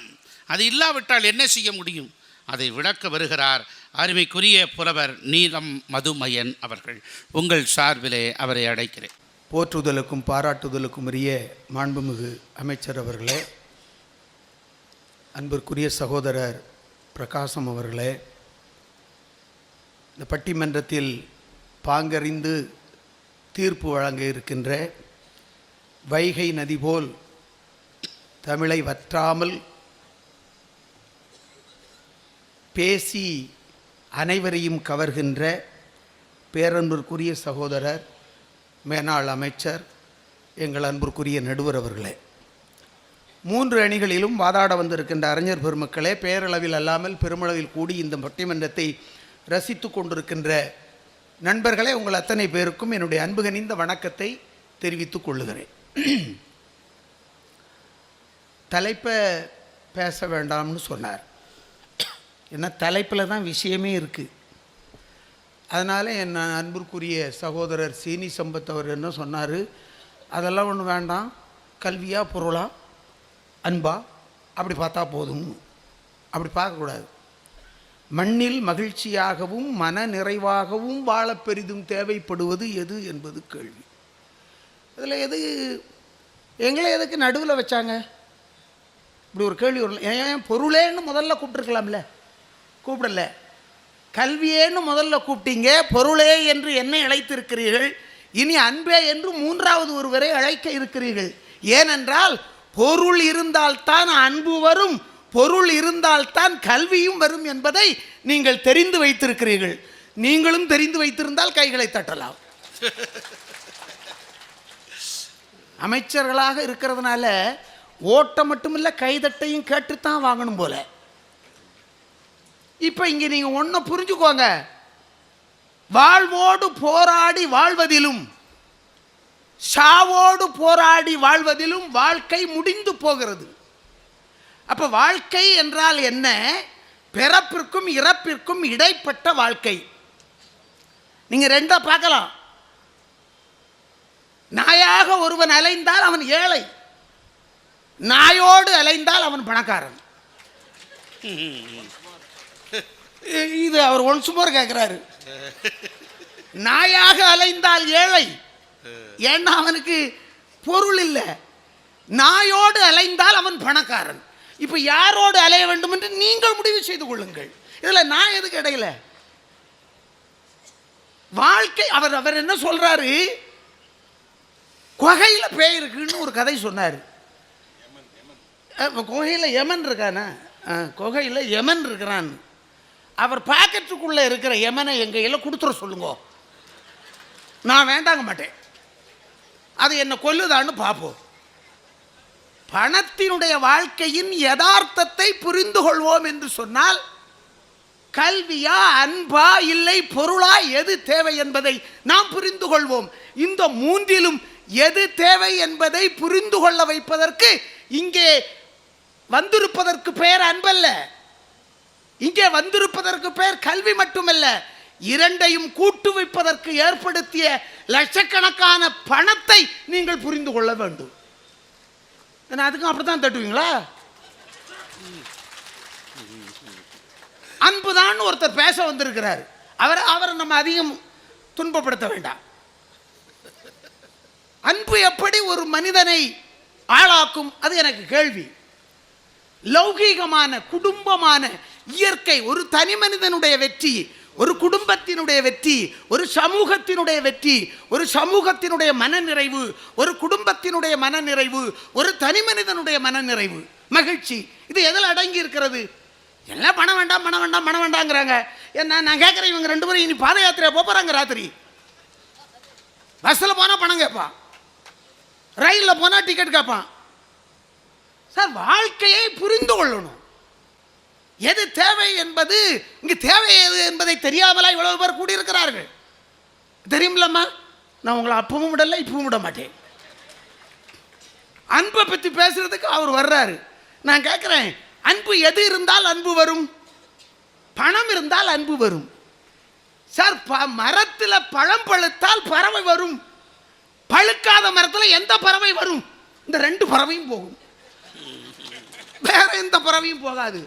அது இல்லாவிட்டால் என்ன செய்ய முடியும்? அதை விளக்க வருகிறார் அருமைக்குரிய புலவர் நீலம் மதுமையன் அவர்கள். உங்கள் சார்பிலே அவரை அழைக்கிறேன். போற்றுதலுக்கும் பாராட்டுதலுக்கும் உரிய மாண்புமிகு அமைச்சர் அவர்களே, அன்பிற்குரிய சகோதரர் பிரகாசம் அவர்களே, இந்த பட்டிமன்றத்தில் பாங்கறிந்து தீர்ப்பு வழங்க இருக்கின்ற வைகை நதி போல் தமிழை வற்றாமல் பேசி அனைவரையும் கவர்கின்ற பேரன்பிற்குரிய சகோதரர் மேனாள் அமைச்சர் எங்கள் அன்பிற்குரிய நடுவர் அவர்களே, 3 அணிகளிலும் வாதாட வந்திருக்கின்ற அறிஞர் பெருமக்களே, பேரளவில் அல்லாமல் பெருமளவில் கூடி இந்த பட்டிமன்றத்தை ரசித்து கொண்டிருக்கின்ற நண்பர்களே, உங்கள் அத்தனை பேருக்கும் என்னுடைய அன்பு கனிந்த வணக்கத்தை தெரிவித்துக் கொள்ளுகிறேன். தலைப்பை பேச வேண்டாம்னு சொன்னார். ஏன்னா தலைப்பில் தான் விஷயமே இருக்குது. அதனால் என் அன்பிற்குரிய சகோதரர் சி.டி. சம்பத் அவர் என்ன சொன்னார், அதெல்லாம் ஒன்றும் வேண்டாம், கல்வியா பொருளா அன்பா அப்படி பார்த்தா போதும், அப்படி பார்க்கக்கூடாது. மண்ணில் மகிழ்ச்சியாகவும் மன நிறைவாகவும் வாழ பெரிதும் தேவைப்படுவது எது என்பது கேள்வி. அதில் எங்களை எதுக்கு நடுவில் வச்சாங்க? இப்படி ஒரு கேள்வி வரல. ஏன் பொருளேன்னு முதல்ல கூப்பிட்டுருக்கலாம்ல, கூப்பிடல. கல்வியேன்னு முதல்ல கூப்பிட்டீங்க, பொருளே என்று என்னை அழைத்திருக்கிறீர்கள், இனி அன்பே என்று 3வது ஒருவரை அழைக்க இருக்கிறீர்கள். ஏனென்றால் பொருள் இருந்தால்தான் அன்பு வரும், பொருள் இருந்தால்தான் கல்வியும் வரும் என்பதை நீங்கள் தெரிந்து வைத்திருக்கிறீர்கள். நீங்களும் தெரிந்து வைத்திருந்தால் கைகளை தட்டலாம். அமைச்சர்களாக இருக்கிறதுனால ஓட்டம் மட்டுமில்லை, கைதட்டையும் கேட்டுத்தான் வாங்கணும் போல. இப்போ இங்கே நீங்கள் ஒன்றை புரிஞ்சுக்கோங்க, வாழ்வோடு போராடி வாழ்வதிலும் சாவோடு போராடி வாழ்வதிலும் வாழ்க்கை முடிந்து போகிறது. அப்போ வாழ்க்கை என்றால் என்ன? பிறப்பிற்கும் இறப்பிற்கும் இடைப்பட்ட வாழ்க்கை. நீங்கள் 2 பார்க்கலாம். நாயாக ஒருவன் அலைந்தால் அவன் ஏழை, நாயோடு அலைந்தால் அவன் பணக்காரன். இது அவர் ஒன்ஸ் மோர் கேட்கிறாரு. நாயாக அலைந்தால் ஏழை, ஏன்னா அவனுக்கு பொருள் இல்லை. நாயோடு அலைந்தால் அவன் பணக்காரன். இப்போ யாரோடு அலைய வேண்டும் என்று நீங்கள் முடிவு செய்து கொள்ளுங்கள். இதில் நான் எதுக்கு இடையில? வாழ்க்கை அவர் என்ன சொல்றாரு, குகையில் பேய் இருக்குன்னு ஒரு கதை சொன்னார். குகையில் யமன் இருக்கானா? குகையில் யமன் இருக்கிறான். அவர் பாக்கெட்டுக்குள்ளே இருக்கிற யமனை எங்கள் கையில் கொடுத்துட சொல்லுங்க, நான் வேண்டாங்க மாட்டேன், அது என்னை கொல்லுதான்னு பார்ப்போம். பணத்தினுடைய வாழ்க்கையின் யதார்த்தத்தை புரிந்து கொள்வோம் என்று சொன்னால் கல்வியா, அன்பா, இல்லை பொருளா, எது தேவை என்பதை நாம் புரிந்து கொள்வோம். இந்த மூன்றிலும் எது தேவை என்பதை புரிந்து கொள்ள வைப்பதற்கு இங்கே வந்திருப்பதற்கு பெயர் அன்பல்ல, இங்கே வந்திருப்பதற்கு பெயர் கல்வி மட்டுமல்ல, இரண்டையும் கூட்டு வைப்பதற்கு ஏற்படுத்திய லட்சக்கணக்கான பணத்தை நீங்கள் புரிந்து கொள்ள வேண்டும். அதுக்கும் அப்படித்தான் தட்டுவீங்களா? அன்புதான் ஒருத்தர் பேச வந்திருக்கிறார், அவரை நம்ம அதிகம் துன்பப்படுத்த வேண்டாம். அன்பு எப்படி ஒரு மனிதனை ஆளாக்கும், அது எனக்கு கேள்வி. லௌகீகமான, குடும்பமான, இயற்கை, ஒரு தனி மனிதனுடைய வெற்றி, ஒரு குடும்பத்தினுடைய வெற்றி, ஒரு சமூகத்தினுடைய வெற்றி, ஒரு சமூகத்தினுடைய மனநிறைவு, ஒரு குடும்பத்தினுடைய மனநிறைவு, ஒரு தனி மனிதனுடைய மனநிறைவு, மகிழ்ச்சி, இது எதில் அடங்கி இருக்கிறது? எல்லாம் பணம் வேண்டாம், பணம் வேண்டாம், பணம் வேண்டாங்கிறாங்க. என்ன நான் கேட்குறேன், இவங்க 2 பேரும் இனி பாத யாத்திரையா போகிறாங்க. ராத்திரி பஸ்ஸில் போனால் பணம் கேட்பான், ரயிலில் போனால் டிக்கெட் கேட்பான். சார், வாழ்க்கையை புரிந்து கொள்ளணும். எது தேவை என்பது, இங்கு தேவை எது என்பதை தெரியாமலா இவ்வளவு பேர் கூடியிருக்கிறார்கள்? தெரியுமில்லம்மா, நான் உங்களை அப்பவும் விடல, இப்பவும் விட மாட்டேன். அன்பை பற்றி பேசுறதுக்கு அவர் வர்றாரு. நான் கேட்குறேன், அன்பு எது இருந்தால் அன்பு வரும்? பணம் இருந்தால் அன்பு வரும். சார், மரத்தில் பழம் பழுத்தால் பறவை வரும், பழுக்காத மரத்தில் எந்த பறவை வரும்? இந்த 2 பறவையும் போகும், வேற எந்த பறவையும் போகாது.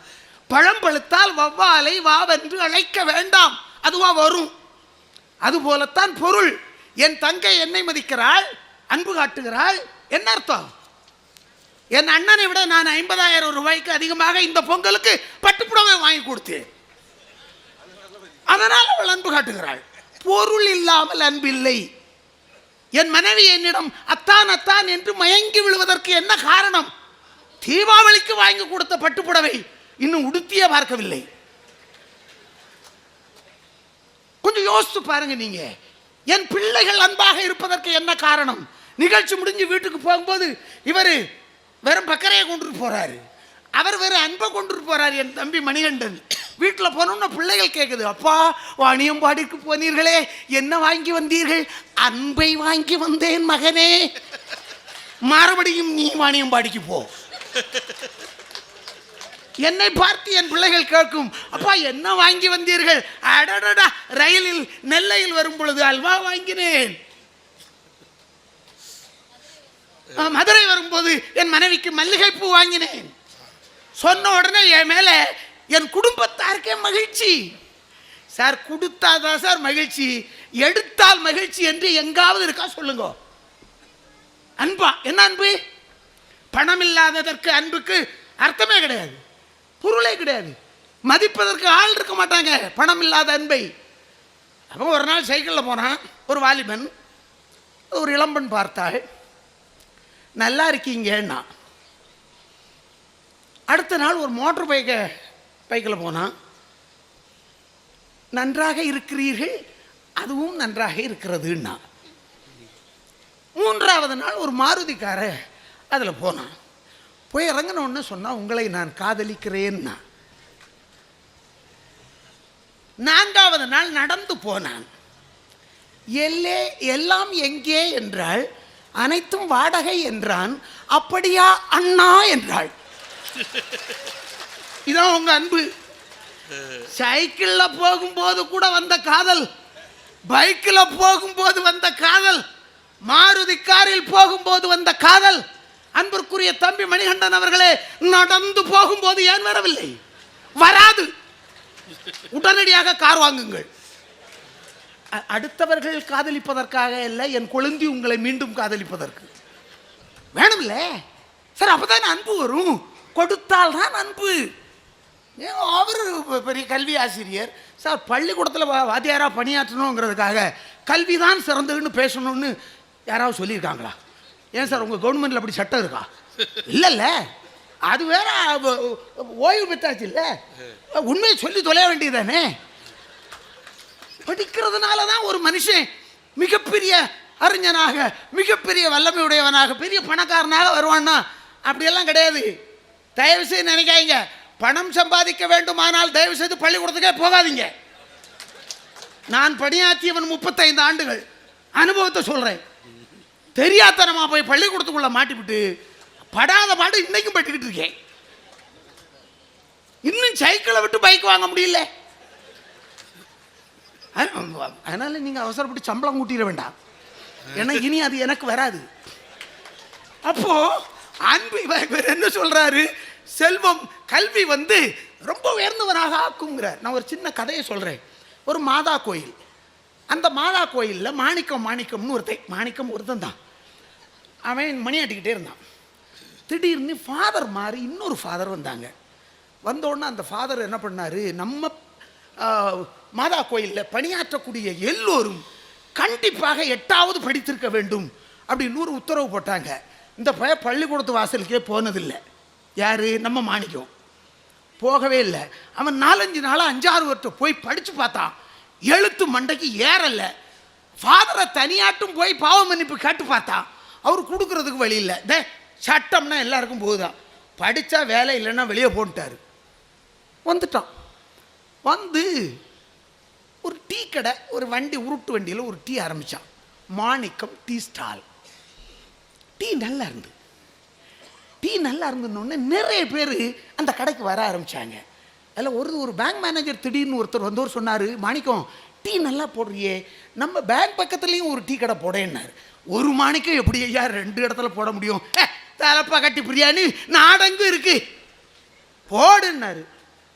பழம் பழுத்தால் வவ்வாலை வாவென்று அழைக்க வேண்டாம், அதுவா வரும். அதுபோலத்தான் பொருள். என் தங்கை என்னை மதிக்கிறாள், அன்பு காட்டுகிறாள், என்ன அர்த்தம்? என் அண்ணனை விட நான் 50,000 ரூபாய்க்கு அதிகமாக இந்த பொங்கலுக்கு பட்டுப்புடவை வாங்கி கொடுத்தேன், அதனால் அவள் அன்பு காட்டுகிறாள். பொருள் இல்லாமல் அன்பு இல்லை. என் மனைவி என்னிடம் அத்தான் அத்தான் என்று மயங்கி விழுவதற்கு என்ன காரணம்? தீபாவளிக்கு வாங்கி கொடுத்த பட்டுப்புடவை இன்னும் உடுத்தியே பார்க்கவில்லை. கொஞ்சம் யோசித்து பாருங்க நீங்க. என் பிள்ளைகள் அன்பாக இருப்பதற்கு என்ன காரணம்? நிகழ்ச்சி முடிஞ்சு வீட்டுக்கு போகும்போது இவர் வெறும் பக்கரையை கொண்டுட்டு போறாரு, அவர் வேறு அன்பை கொண்டுட்டு போறாரு. என் தம்பி மணிகண்டன் வீட்டில் போனோம்னா பிள்ளைகள் கேட்குது, அப்பா வாணியம்பாடிக்கு போனீர்களே, என்ன வாங்கி வந்தீர்கள்? அன்பை வாங்கி வந்தேன் மகனே, மறுபடியும் நீ வாணியம்பாடிக்கு போ. என்னை பார்த்து என் பிள்ளைகள் கேட்கும், அப்பா என்ன வாங்கி வந்தீர்கள்? அடடடா, ரயிலில் நெல்லையில் வரும் பொழுது அல்வா வாங்கினேன். மதுரை வரும்போது என் மனைவிக்கு மல்லிகைப்பூ வாங்கினேன். சொன்ன உடனே என் மேலே என் குடும்பத்தாருக்கே மகிழ்ச்சி. சார், கொடுத்தாதான் சார் மகிழ்ச்சி, எடுத்தால் மகிழ்ச்சி என்று எங்காவது இருக்கா சொல்லுங்க? அன்பா என்ன அன்பு? பணம் இல்லாததற்கு அன்புக்கு அர்த்தமே கிடையாது, பொருளே கிடையாது. மதிப்பதற்கு ஆள் இருக்க மாட்டாங்க பணம் இல்லாத அன்பை. அப்போ ஒரு நாள் சைக்கிளில் போனான் ஒரு வாலிபன், ஒரு இளம்பெண் பார்த்தாள், நல்லா இருக்கீங்கன்னா. அடுத்த நாள் ஒரு மோட்டர் பைக்கில் போனான், நன்றாக இருக்கிறீர்கள், அதுவும் நன்றாக இருக்கிறதுன்னா. 3வது நாள் ஒரு மாருதிக்கார அதில் போனான், போய் இறங்கினோன்னு சொன்னால் உங்களை நான் காதலிக்கிறேன்னா. 4வது நாள் நடந்து போனான், எல்லாம் எங்கே என்றால் அனைத்தும் வாடகை என்றான். அப்படியா அண்ணா என்றாள். இதான் உங்க அன்பு. சைக்கிளில் போகும்போது கூட வந்த காதல், பைக்கில் போகும்போது வந்த காதல், மாருதி காரில் போகும்போது வந்த காதல். அன்பிற்குரிய தம்பி மணிகண்டன் அவர்களே, நடந்து போகும்போது ஏன் வரவில்லை? வராது. உடனடியாக கார் வாங்குங்கள். அடுத்தவர்கள் காதலிப்பதற்காக இல்லை, என் குழந்தை உங்களை மீண்டும் காதலிப்பதற்கு வேணும்ல சார். அப்பதான் அன்பு வரும். கொடுத்தால்தான் அன்பு. அவர் பெரிய கல்வி ஆசிரியர் சார், பள்ளிக்கூடத்தில் வாத்தியாராக பணியாற்றணுங்கிறதுக்காக கல்வி தான் சிறந்ததுன்னு பேசணும்னு யாராவது சொல்லியிருக்காங்களா? ஏன் சார் உங்கள் கவர்மெண்ட்டில் அப்படி சட்டம் இருக்கா? இல்லைல்ல, அது வேற ஓய்வு பெற்றாச்சு இல்லை, உண்மையை சொல்லி தொலைய வேண்டியதானே. படிக்கிறதுனால தான் ஒரு மனுஷன் மிகப்பெரிய அறிஞனாக, மிகப்பெரிய வல்லமையுடையவனாக, பெரிய பணக்காரனாக வருவான்னா அப்படியெல்லாம் கிடையாது. தயவு செய்து நினைக்காதீங்க, பணம் சம்பாதிக்க வேண்டுமானால் தயவு செய்து பள்ளிக்கூடத்துக்கே போகாதீங்க. நான் பணியாற்றியவன் 35 ஆண்டுகள் அனுபவத்தை சொல்கிறேன். தெரியாதனமா போய் பள்ளிக்கூடத்துக்குள்ள மாட்டிவிட்டு படாத பாடு இன்னைக்கும் பட்டுக்கிட்டு இருக்கேன். இன்னும் சைக்கிளை விட்டு பைக் வாங்க முடியல. அதனால நீங்க அவசரப்பட்டு சம்பளம் கூட்டிட வேண்டாம், ஏன்னா இனி அது எனக்கு வராது. அப்போ அன்பு என்ன சொல்றாரு, செல்வம் கல்வி ரொம்ப உயர்ந்தவனாக ஆக்குங்கிறார். நான் ஒரு சின்ன கதையை சொல்றேன். ஒரு மாதா கோயில், அந்த மாதா கோயிலில் மாணிக்கம்னு ஒருத்தன் தான். அவன் மணி ஆட்டிக்கிட்டே இருந்தான். திடீர்னு ஃபாதர் மாதிரி இன்னொரு ஃபாதர் வந்தாங்க. வந்தோடனே அந்த ஃபாதர் என்ன பண்ணார், நம்ம மாதா கோயிலில் பணியாற்றக்கூடிய எல்லோரும் கண்டிப்பாக 8வது படித்திருக்க வேண்டும் அப்படின்னு ஒரு உத்தரவு போட்டாங்க. இந்த பள்ளிக்கூடத்து வாசலுக்கே போனதில்லை. யார்? நம்ம மாணிக்கம். போகவே இல்லை. அவன் 4-5 நாளாக 5-6 வருஷம் போய் படித்து பார்த்தான், எழுத்து மண்டைக்கு ஏறலை. ஃபாதரை தனியாட்டும் போய் பாவ மன்னிப்பு கேட்டு பார்த்தான், அவர் கொடுக்குறதுக்கு வழி இல்லை. சட்டம்னா எல்லாருக்கும் போகுதான், படித்தா வேலை இல்லைன்னா வெளியே போன்ட்டார். வந்துட்டான். வந்து ஒரு டீ கடை, ஒரு வண்டி, உருட்டு வண்டியில் ஒரு டீ ஆரம்பித்தான். மாணிக்கம் டீ ஸ்டால். டீ நல்லா இருந்து. டீ நல்லா இருந்தோடனே நிறைய பேர் அந்த கடைக்கு வர ஆரம்பித்தாங்க. அதில் ஒரு பேங்க் மேனேஜர் திடீர்னு ஒருத்தர் சொன்னார், மாணிக்கம் டீ நல்லா போடுறியே, நம்ம பேங்க் பக்கத்துலேயும் ஒரு டீ கடை போடேன்னாரு. ஒரு மாணிக்கம் எப்படி ஐயா 2 இடத்துல போட முடியும்? தலப்பா கட்டி பிரியாணி நாடங்கும் இருக்கு, போடுன்னாரு.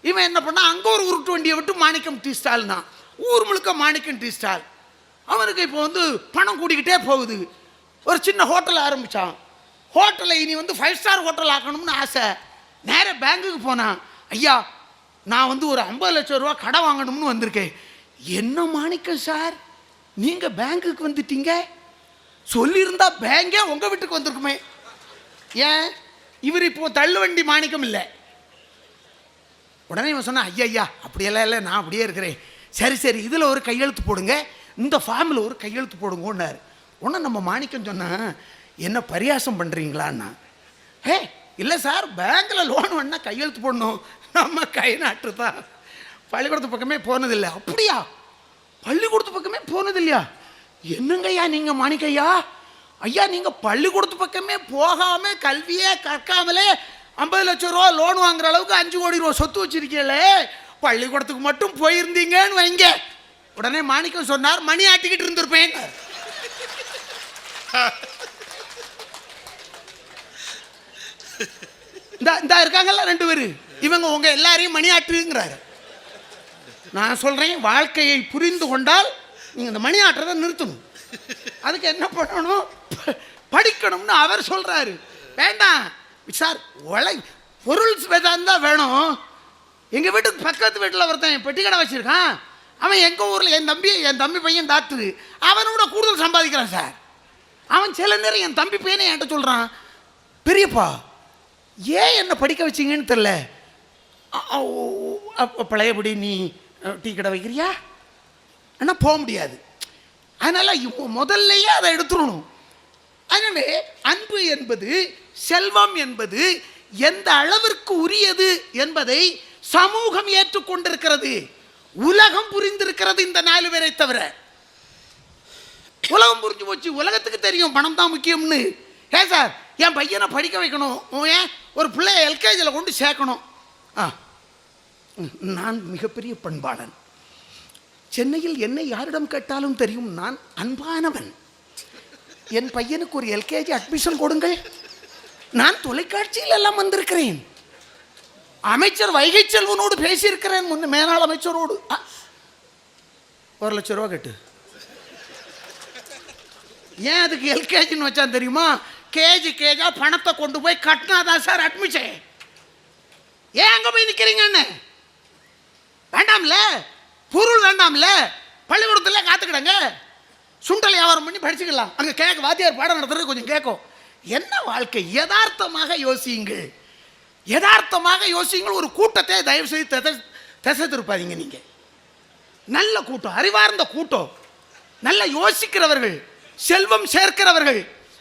இவன் என்ன பண்ணா, அங்கே ஒரு உருட்டு வண்டியை விட்டு மாணிக்கம் டீ ஸ்டால் தான், ஊர் முழுக்க மாணிக்கம் டீ ஸ்டால். அவனுக்கு இப்போ பணம் கூடிக்கிட்டே போகுது. ஒரு சின்ன ஹோட்டல் ஆரம்பித்தான். ஹோட்டலை இனி 5 ஸ்டார் ஹோட்டல் ஆக்கணும்னு ஆசை. நேராக பேங்குக்கு போனான். ஐயா, நான் ஒரு 50 லட்சம் ரூபா கடை வாங்கணும்னு வந்திருக்கேன். என்ன மாணிக்கம் சார், நீங்கள் பேங்குக்கு வந்துட்டீங்க, சொல்லியிருந்தா பேங்கே உங்கள் வீட்டுக்கு வந்திருக்குமே. ஏன் இவர் இப்போ தள்ளுவண்டி மாணிக்கம் இல்லை. உடனே இவன் சொன்னான், ஐயா அப்படியெல்லாம் இல்லை, நான் அப்படியே இருக்கிறேன். சரி இதில் ஒரு கையெழுத்து போடுங்க, இந்த ஃபார்மில் ஒரு கையெழுத்து போடுங்கன்னாரு. உடனே நம்ம மாணிக்கம் சொன்னான், என்ன பரியாசம் பண்ணுறீங்களான்னா. இல்லை சார், பேங்கில் லோன் வேணா கையெழுத்து போடணும், நம்ம கை நாட்டு தான், பள்ளிக்கூடத்து பக்கமே போனதில்லை. அப்படியா, பள்ளிக்கூடத்து பக்கமே போனதில்லையா? என்னங்கய்யா நீங்கள் மாணிக்கையா, ஐயா நீங்கள் பள்ளிக்கூடத்து பக்கமே போகாமல் கல்வியே கற்காமலே 50 லட்சம் ரூபா லோன் வாங்குற அளவுக்கு 5 கோடி ரூபா சொத்து வச்சிருக்கீங்களே, பள்ளிக்கூடத்துக்கு மட்டும் போயிருந்தீங்கன்னு வைங்க. உடனே மாணிக்கம் சொன்னார், மணி ஆட்டிக்கிட்டு இருந்திருப்பேன். இந்த இருக்காங்கல்ல 2 பேர், இவங்க உங்க எல்லாரையும் மணி ஆட்டுங்கிறாரு. நான் சொல்றேன், வாழ்க்கையை புரிந்து கொண்டால் நீங்க இந்த மணி ஆட்டுறதை நிறுத்தணும். அதுக்கு என்ன பண்ணணும், படிக்கணும்னு அவர் சொல்றாரு. வேண்டாம் சார், பொருள் தான் வேணும். எங்க வீட்டுக்கு பக்கத்து வீட்டில் ஒருத்தன் பெட்டி கடை வச்சிருக்கான். அவன் எங்க ஊர்ல என் தம்பி பையன் டாக்டர், அவனோட கூடுதல் சம்பாதிக்கிறான் சார். அவன் சில நேரம் என் தம்பி பையனை என்கிட்ட சொல்றான், பெரியப்பா ஏன் என்ன படிக்க வச்சிங்கன்னு தெரியல, பழையபடி நீ டீ கடை வைக்கிறியா? ஆனால் போக முடியாது. அதனால் முதல்லையே அதை எடுத்துடணும். எனவே அன்பு என்பது, செல்வம் என்பது எந்த அளவிற்கு உரியது என்பதை சமூகம் ஏற்றுக்கொண்டிருக்கிறது, உலகம் புரிந்திருக்கிறது. இந்த 4 பேரை தவிர உலகம் புரிஞ்சு போச்சு. உலகத்துக்கு தெரியும் பணம் தான் முக்கியம்னு. சார், என் பையனை படிக்க வைக்கணும், ஏன் ஒரு பிள்ளைய எல்கேஜியில் கொண்டு சேர்க்கணும். நான் மிகப்பெரிய பண்பாளன். சென்னையில் என்னை யாரிடம் கேட்டாலும் தெரியும், நான் அன்பானவன். என் பையனுக்கு ஒரு எல்கேஜி அட்மிஷன் கொடுங்கள். நான் தொலைக்காட்சியில் எல்லாம் வந்திருக்கிறேன். அமைச்சர் வைகை செல்வனோடு பேசியிருக்கிறேன், மேலாள் அமைச்சரோடு. 1 லட்சம் ரூபா கட்டு. ஏன் அதுக்கு எல்கேஜின்னு வச்சான் தெரியுமா? கேஜா பணத்தை கொண்டு போய் கட்டினாதான் சார் அட்மிஷன். ஏன் அங்கே போய் நிற்கிறீங்கன்னு வேண்டாம்ல, பொருள் வேண்டாம்ல, பள்ளிக்கூடத்தில் காத்துக்கிடுங்க, சுண்டல் வியாபாரம் பண்ணி படிச்சுக்கலாம். அங்கே கேட்க வாத்தியார் பாடம் நடத்துறது கொஞ்சம் கேட்கும். என்ன வாழ்க்கை? யதார்த்தமாக யோசியுங்கள், யதார்த்தமாக யோசியுங்கள். ஒரு கூட்டத்தை தயவு செய்து திசை திருப்பாதீங்க. நீங்கள் நல்ல கூட்டம், அறிவார்ந்த கூட்டம், நல்ல யோசிக்கிறவர்கள், செல்வம் சேர்க்கிறவர்கள்,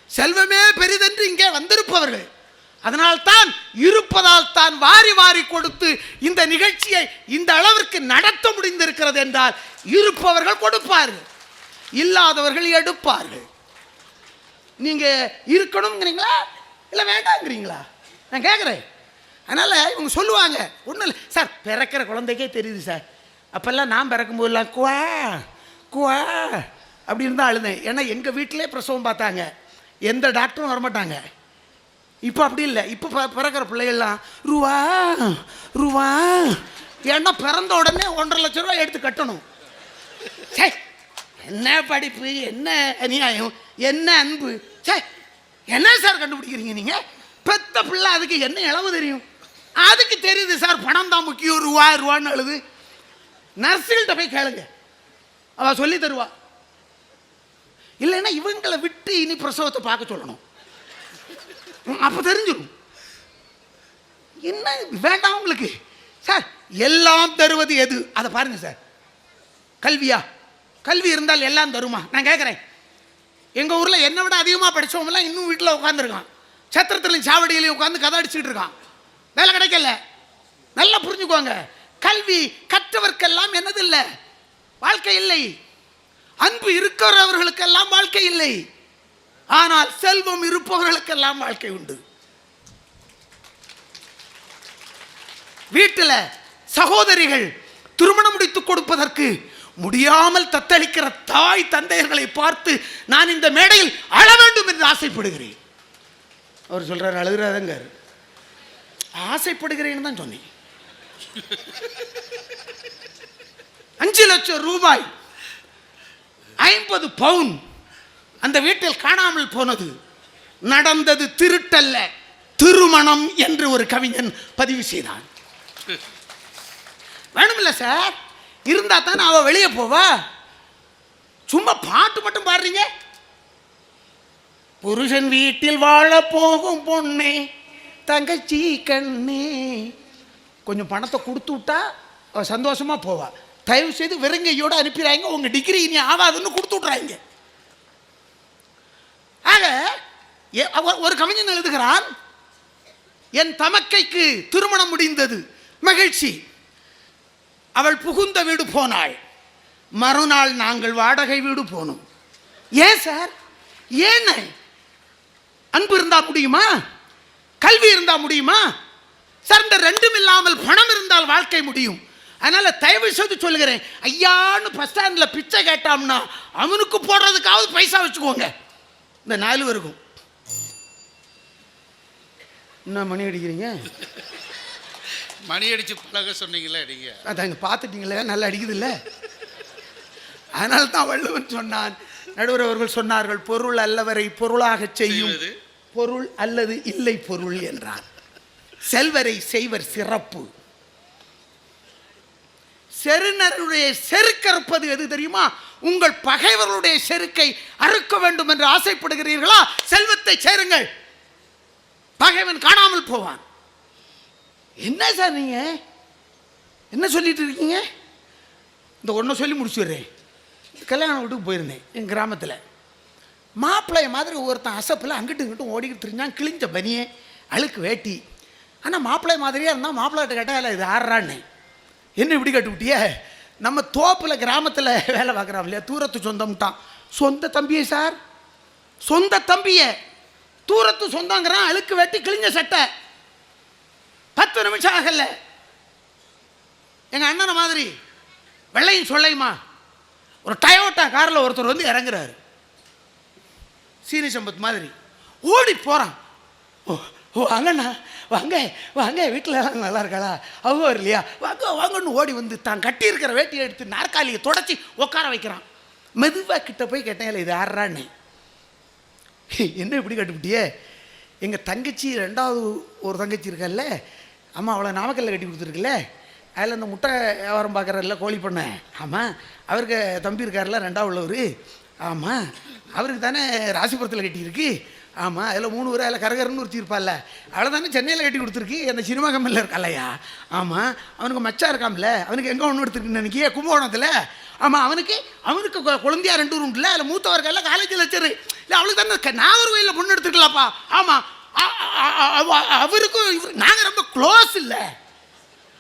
செல்வமே பெரிதென்று இங்கே வந்திருப்பவர்கள். அதனால்தான் இருப்பதால் தான் வாரி வாரி கொடுத்து இந்த நிகழ்ச்சியை இந்த அளவிற்கு நடத்த முடிந்திருக்கிறது என்றால் இருப்பவர்கள் கொடுப்பார்கள், இல்லாதவர்கள் எடுப்பார்கள். நீங்க இருக்கணுங்கிறீங்களா இல்லை வேண்டாங்கிறீங்களா? நான் கேட்குறேன். அதனால் இவங்க சொல்லுவாங்க, ஒன்றும் இல்லை சார், பிறக்கிற குழந்தைக்கே தெரியுது சார். அப்போல்லாம் நான் பிறக்கும் போதெல்லாம் குவா குவா அப்படின்னு தான் அழுதேன். ஏன்னா எங்கள் வீட்டிலே பிரசவம் பார்த்தாங்க, எந்த டாக்டரும் வரமாட்டாங்க. இப்போ அப்படி இல்லை. இப்போ பிறக்கிற பிள்ளைகள்லாம் ரூவா ரூவா, ஏன்னா பிறந்த உடனே 1.5 லட்ச ரூபா எடுத்து கட்டணும். சே, என்ன படிப்பு, என்ன அநியாயம், என்ன அன்பு, சே, என்ன சார் கண்டுபிடிக்கிறீங்க நீங்கள்? பெத்த பிள்ளை அதுக்கு என்ன இளவு தெரியும்? அதுக்கு தெரியுது சார் பணம் தான் முக்கியம், ரூபா ரூபான்னு அழுது. நர்ஸுகள்கிட்ட போய் கேளுங்க, அவள் சொல்லி தருவா. இல்லைன்னா இவங்களை விட்டு இனி பிரசவத்தை பார்க்க சொல்லணும், அப்போ தெரிஞ்சிடும். என்ன வேண்டாம் உங்களுக்கு சார்? எல்லாம் தருவது எது? அதை பாருங்க சார். கல்வியா? கல்வி இருந்தால் எல்லாம் தருமா? நான் கேட்குறேன். எங்கள் ஊரில் என்னை விட அதிகமாக படித்தவங்களாம் இன்னும் வீட்டில் உட்காந்துருக்கான், சத்திரத்துலையும் சாவடியிலையும் உட்காந்து கதை அடிச்சுக்கிட்டு இருக்கான், வேலை கிடைக்கல. நல்லா புரிஞ்சுக்குவாங்க. கல்வி கற்றவர்க்கெல்லாம் என்னது இல்லை, வாழ்க்கை இல்லை. அன்பு இருக்கிறவர்களுக்கெல்லாம் வாழ்க்கை இல்லை. ஆனால் செல்வம் இருப்பவர்களுக்கெல்லாம் வாழ்க்கை உண்டு. வீட்டில் சகோதரிகள் திருமணம் முடித்துக் கொடுப்பதற்கு முடியாமல் தத்தளிக்கிற தாய் தந்தையர்களை பார்த்து நான் இந்த மேடையில் அழ வேண்டும் என்று ஆசைப்படுகிறேன். அவர் சொல்றாரு, அழுகிறாதங்க, ஆசைப்படுகிறேன்னு தான் சொன்னேன். 5 லட்சம் ரூபாய் 50 பவுன் அந்த வீட்டில் காணாமல் போனது. நடந்தது திருட்டல்ல, திருமணம் என்று ஒரு கவிஞன் பதிவு செய்தான். வேணுமில்ல சார், இருந்தா தான் அவ வெளியே போவா. சும்மா பாட்டு மட்டும் பாடுறீங்க. புருஷன் வீட்டில் வாழ போகும் பொண்ணே தங்கச்சி கண்ணே, கொஞ்சம் பணத்தை கொடுத்து விட்டா அவ சந்தோஷமா போவா. தயவு செய்து வெறுங்கையோடு அனுப்பிடுறாங்க, உங்க டிகிரி இனி ஆகாதுன்னு கொடுத்து விட்றாங்க. ஆக ஒரு கவிஞன் எழுதுகிறான், என் தமக்கைக்கு திருமணம் முடிந்தது, மகிழ்ச்சி. அவள் புகுந்த வீடு போனாள், மறுநாள் நாங்கள் வாடகை வீடு போனோம். ஏன் சார்? ஏன்? அன்பு இருந்தா முடியுமா? கல்வி இருந்தா முடியுமா சார்? இந்த ரெண்டும் இல்லாமல் பணம் இருந்தால் வாழ்க்கை முடியும். அதனால தயவு செய்து சொல்லுகிறேன், ஐயான்னு பஸ் ஸ்டாண்டில் பிச்சை கேட்டாம்னா அவனுக்கு போடுறதுக்காவது பைசா வச்சுக்கோங்க. இந்த 4 பேருக்கும் என்ன மணி அடிக்கிறீங்க? மணி அடிச்சு பழக சொன்னீங்களே அடிங்க. அதாங்க பார்த்துட்டீங்களே, நல்லா அடிக்குது இல்லை? அதனால தான் வள்ளுவன் சொன்னான், நடுவர் அவர்கள் சொன்னார்கள், பொருள் அல்லவரை பொருளாக செய்யும் பொருள் அல்லது இல்லை பொருள் என்றார். செல்வரை செய்வர் சிறப்பு. செருனருடைய செருக்கறுப்பது எது தெரியுமா? உங்கள் பகைவர்களுடைய செருக்கை அறுக்க வேண்டும் என்று ஆசைப்படுகிறீர்களா? செல்வத்தை சேருங்கள், பகைவன் காணாமல் போவான். என்ன சார் நீங்க என்ன சொல்லிட்டு இருக்கீங்க? இந்த ஒன்றை சொல்லி முடிச்சுடுறேன். கல்யாணம் வீட்டுக்கு போயிருந்தேன் என் கிராமத்தில். மாப்பிள்ளைய மாதிரி ஒருத்தன் அசப்பில் அங்கிட்டும் இங்கிட்டும் ஓடிக்கிட்டு தெரிஞ்சான், கிழிஞ்ச பனியே, அழுக்கு வேட்டி. ஆனால் மாப்பிள்ளை மாதிரியே இருந்தால் மாப்பிள்ளைகிட்ட கேட்டால் இல்லை இது ஆடுறான்னு. என்ன இப்படி கட்டுவிட்டியே? நம்ம தோப்பில் கிராமத்தில் வேலை பார்க்குறான் இல்லையா, தூரத்து சொந்தம்ட்டான். சொந்த தம்பியே சார், சொந்த தம்பியை தூரத்து சொந்தங்கிறான், அழுக்கு வெட்டி கிழிஞ்ச சட்டை. 10 நிமிஷம் ஆகல, எங்கள் அண்ணனை மாதிரி வெள்ளையும் சொல்லையுமா ஒரு டயோட்டா காரில் ஒருத்தர் வந்து இறங்குறாரு, சீனி சம்பத் மாதிரி ஓடி போகிறான். ஓ ஓ அண்ணா வாங்க வாங்க, வீட்டில் நல்லா இருக்காளா, அவங்க இல்லையா, வாங்க வாங்கன்னு ஓடி வந்து தான் கட்டி இருக்கிற வேட்டியை எடுத்து நாற்காலியை தொடச்சி உட்கார வைக்கிறான். மெதுவாக கிட்ட போய் கேட்டேன், இல்லை இது ஆடுறான்னு. என்ன இப்படி கட்டுப்பிட்டியே? எங்கள் தங்கச்சி 2வது ஒரு தங்கச்சி இருக்கல்ல, அம்மா அவ்வளோ நாமக்கல்ல கட்டி கொடுத்துருக்குல்ல, அதில் இந்த முட்டை வியாபாரம் பார்க்குறாருல கோழி பண்ணை, ஆமாம் அவருக்கு தம்பி இருக்கார்ல 2ஆவது உள்ளவர், ஆமாம் அவருக்கு தானே ராசிபுரத்தில் கட்டியிருக்கு, ஆமாம் அதில் 3 பேர் அதில் கரகரன்னு ஒருத்தி இருப்பாள்ல அவளை தானே சென்னையில் கட்டி கொடுத்துருக்கு, அந்த சினிமா கம்பெனியில் இருக்காளையா, ஆமாம் அவனுக்கு மச்சா இருக்காம்ல, அவனுக்கு எங்கே ஒன்று எடுத்துருக்குன்னு நினைக்கிய கும்பகோணத்தில், ஆமாம் அவனுக்கு குழந்தையா 2 பேர் உண்டுல, அதில் மூத்தவர்கள் காலேஜ் லெக்சரு, இல்லை அவளுக்கு தானே நாகர்கோயிலில் பொண்ணு எடுத்துருக்கலாப்பா, ஆமாம் அவருக்கும் நாங்கள் ரொம்ப க்ளோஸ் இல்லை.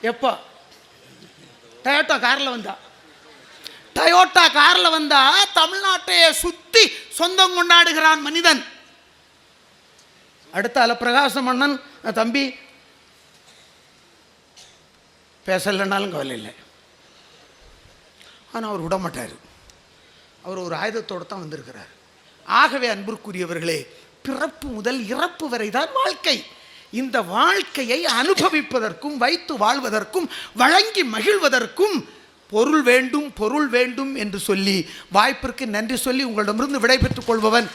எப்போ டயோட்டா காரில் வந்தா தமிழ்நாட்டையே சுற்றி சொந்தம் கொண்டாடுகிறான் மனிதன். அடுத்தால பிரகாச மன்னன் தம்பி பேசலைன்னாலும் கவலை இல்லை, ஆனால் அவர் விட மாட்டார், அவர் ஒரு ஆயுதத்தோடு தான் வந்திருக்கிறார். ஆகவே அன்பிற்குரியவர்களே, பிறப்பு முதல் இறப்பு வரை தான் வாழ்க்கை. இந்த வாழ்க்கையை அனுபவிப்பதற்கும் வைத்து வாழ்வதற்கும் வழங்கி மகிழ்வதற்கும் பொருள் வேண்டும் என்று சொல்லி வாய்ப்பிற்கு நன்றி சொல்லி உங்களிடமிருந்து விடைபெற்றுக் கொள்பவன்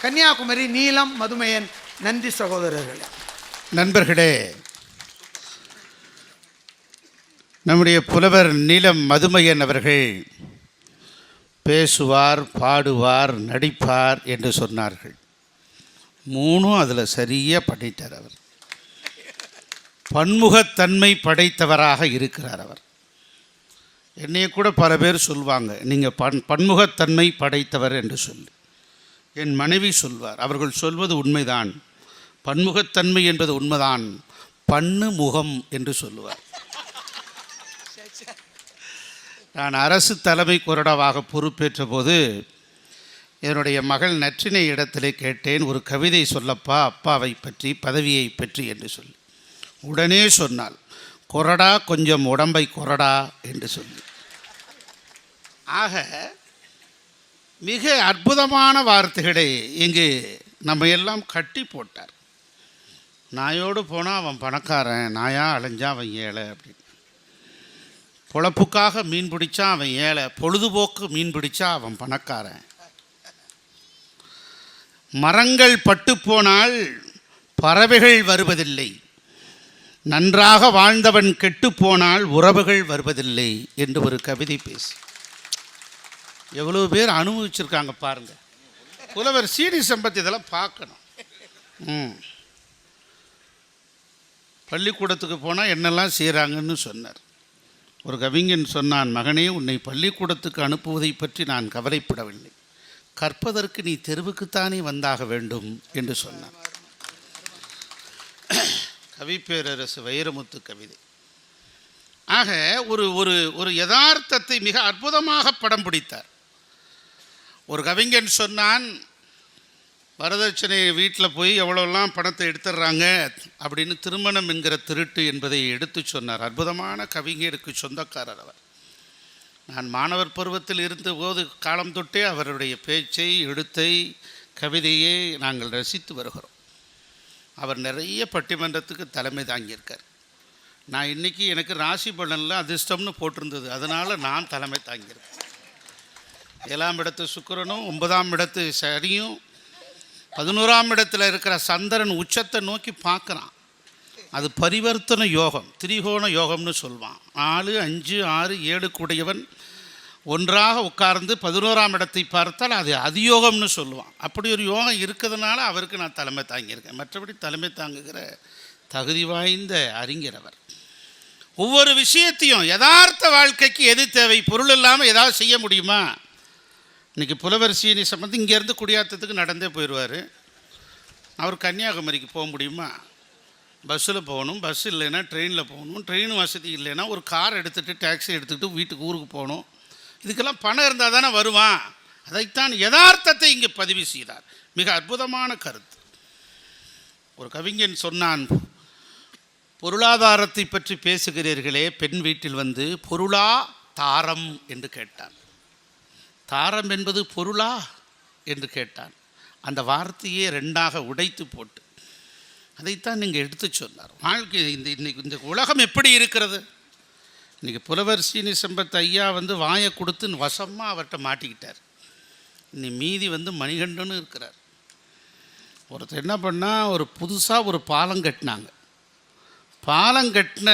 கன்னியாகுமரி நீலம் மதுமையன். நன்றி சகோதரர்களே. நண்பர்களே, நம்முடைய புலவர் நீலம் மதுமையன் அவர்கள் பேசுவார், பாடுவார், நடிப்பார் என்று சொன்னார்கள். 3 அதில் சரியாக பண்ணிட்டார். அவர் பன்முகத்தன்மை படைத்தவராக இருக்கிறார். அவர் என்னைய கூட பல பேர் சொல்லுவாங்க, நீங்கள் பன்முகத்தன்மை படைத்தவர் என்று சொல்லி. என் மனைவி சொல்வார், அவர்கள் சொல்வது உண்மைதான், பன்முகத்தன்மை என்பது உண்மைதான், பண்ணு முகம் என்று சொல்லுவார். நான் அரசு தலைமை கொறடாவாக பொறுப்பேற்ற போது என்னுடைய மகள் நற்றினை இடத்திலே கேட்டேன், ஒரு கவிதை சொல்லப்பா அப்பாவை பற்றி பதவியை பற்றி என்று சொல்லி. உடனே சொன்னாள், கொறடா கொஞ்சம் உடம்பை கொறடா என்று சொல்லி. ஆக மிக அற்புதமான வார்த்தைகளை இங்கு நம்ம எல்லாம் கட்டி போட்டார். நாயோடு போனால் அவன் பணக்காரன், நாயா அலைஞ்சா அவன் ஏழை அப்படின்னு. பொழப்புக்காக மீன் பிடிச்சா அவன் ஏழை, பொழுதுபோக்கு மீன் பிடிச்சா அவன் பணக்காரன். மரங்கள் பட்டு போனால் பறவைகள் வருவதில்லை, நன்றாக வாழ்ந்தவன் கெட்டு போனால் உறவுகள் வருவதில்லை என்று ஒரு கவிதை பேசி எவ்வளோ பேர் அனுபவிச்சிருக்காங்க பாருங்கள். புலவர் சீனி சம்பத் இதெல்லாம் பார்க்கணும். பள்ளிக்கூடத்துக்கு போனால் என்னெல்லாம் செய்கிறாங்கன்னு சொன்னார். ஒரு கவிஞன் சொன்னான், மகனே உன்னை பள்ளிக்கூடத்துக்கு அனுப்புவதை பற்றி நான் கவலைப்படவில்லை, கற்பதற்கு நீ தெருவுக்குத்தானே வந்தாக வேண்டும் என்று சொன்னான். கவிப்பேரரசு வைரமுத்து கவிதை. ஆக ஒரு ஒரு ஒரு யதார்த்தத்தை மிக அற்புதமாக படம் பிடித்தார். ஒரு கவிஞன் சொன்னான், வரதட்சணை வீட்டில் போய் எவ்வளோலாம் பணத்தை எடுத்துடுறாங்க அப்படின்னு திருமணம் என்கிற திருட்டு என்பதை எடுத்து சொன்னார். அற்புதமான கவிஞருக்கு சொந்தக்காரர் அவர். நான் மாணவர் பருவத்தில் இருந்தபோது காலம் தொட்டே அவருடைய பேச்சை, எழுத்தை, கவிதையை நாங்கள் ரசித்து வருகிறோம். அவர் நிறைய பட்டிமன்றத்துக்கு தலைமை தாங்கியிருக்கார். நான் இன்றைக்கி எனக்கு ராசி பலனில் அதிர்ஷ்டம்னு போட்டிருந்தது, அதனால் நான் தலைமை தாங்கியிருக்கேன். 7ஆம் இடத்து சுக்கிரனும் 9ஆம் இடத்து சனியும் 11ஆம் இடத்துல இருக்கிற சந்திரன் உச்சத்தை நோக்கி பார்க்குறான். அது பரிவர்த்தன யோகம், திரிகோண யோகம்னு சொல்வான். 4, 5, 6, 7 கூடியவன் ஒன்றாக உட்கார்ந்து 11ஆம் இடத்தை பார்த்தால் அது அதியோகம்னு சொல்லுவான். அப்படி ஒரு யோகம் இருக்கிறதுனால அவருக்கு நான் தலைமை தாங்கியிருக்கேன். மற்றபடி தலைமை தாங்குகிற தகுதி வாய்ந்த அறிஞர் அவர். ஒவ்வொரு விஷயத்தையும் யதார்த்த வாழ்க்கைக்கு எது தேவை, பொருள் இல்லாமல் ஏதாவது செய்ய முடியுமா? இன்றைக்கி புலவர் சீனி சம்பந்தம் இங்கேருந்து குடியாத்தத்துக்கு நடந்தே போயிடுவார். அவர் கன்னியாகுமரிக்கு போக முடியுமா? பஸ்ஸில் போகணும், பஸ் இல்லைன்னா ட்ரெயினில் போகணும், ட்ரெயின் வசதி இல்லைன்னா ஒரு கார் எடுத்துகிட்டு டாக்ஸி எடுத்துக்கிட்டு வீட்டுக்கு ஊருக்கு போகணும். இதுக்கெல்லாம் பணம் இருந்தால் தானே வருவான். அதைத்தான் யதார்த்தத்தை இங்கே பதிவு செய்தார். மிக அற்புதமான கருத்து. ஒரு கவிஞன் சொன்னான், பொருளாதாரத்தை பற்றி பேசுகிறீர்களே, பெண் வீட்டில் வந்து பொருளா தாரம் என்று கேட்டான். தாரம் என்பது பொருளா என்று கேட்டான். அந்த வார்த்தையே 2ஆக உடைத்து போட்டு அதைத்தான் நீங்கள் எடுத்து சொன்னார். வாழ்க்கை இந்த உலகம் எப்படி இருக்கிறது? இன்றைக்கி புலவர் சீனி சம்பத் ஐயா வந்து வாயை கொடுத்து வசமாக அவர்கிட்ட மாட்டிக்கிட்டார். இன்னைக்கு மீதி வந்து மணிகண்டனும் இருக்கிறார். ஒருத்தர் என்ன பண்ணால், ஒரு புதுசாக ஒரு பாலம் கட்டினாங்க. பாலம் கட்டின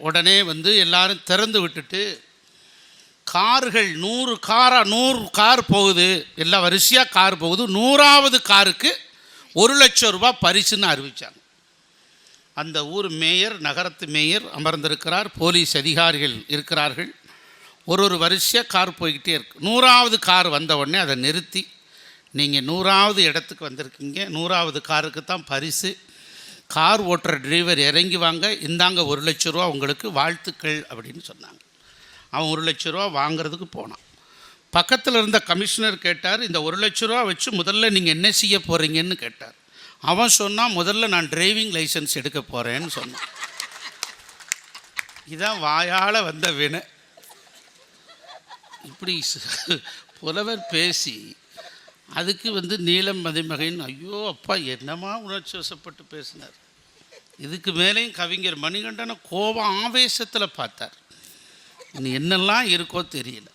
உடனே வந்து எல்லாரும் திறந்து விட்டுட்டு கார்கள் 100 கார் போகுது, எல்லாம் வரிசையாக கார் போகுது. 100வது காருக்கு 1,00,000 ரூபாய் பரிசுன்னு அறிவித்தாங்க. அந்த ஊர் மேயர், நகரத்து மேயர் அமர்ந்திருக்கிறார், போலீஸ் அதிகாரிகள் இருக்கிறார்கள். ஒரு வரிசையாக கார் போய்கிட்டே இருக்கு. 100வது கார் வந்த உடனே அதை நிறுத்தி, நீங்கள் 100வது இடத்துக்கு வந்திருக்கீங்க, 100வது காருக்கு தான் பரிசு, கார் ஓட்டுற டிரைவர் இறங்கி வாங்க, இந்தாங்க 1,00,000 ரூபா உங்களுக்கு, வாழ்த்துக்கள் அப்படின்னு சொன்னாங்க. அவன் 1,00,000 ரூபா வாங்கிறதுக்கு போனான். பக்கத்தில் இருந்த கமிஷனர் கேட்டார், இந்த 1,00,000 ரூபா வச்சு முதல்ல நீங்கள் என்ன செய்ய போகிறீங்கன்னு கேட்டார். அவன் சொன்னான், முதல்ல நான் டிரைவிங் லைசன்ஸ் எடுக்க போகிறேன்னு சொன்னான். இதான் வாயால் வந்த வினை. இப்படி புலவர் பேசி அதுக்கு வந்து நீலம் மதிமகன், ஐயோ அப்பா என்னமா உணர்ச்சி வசப்பட்டு பேசினார். இதுக்கு மேலேயும் கவிஞர் மணிகண்டனை கோபம் ஆவேசத்தில் பார்த்தார். இனி என்னெல்லாம் இருக்கோ தெரியல.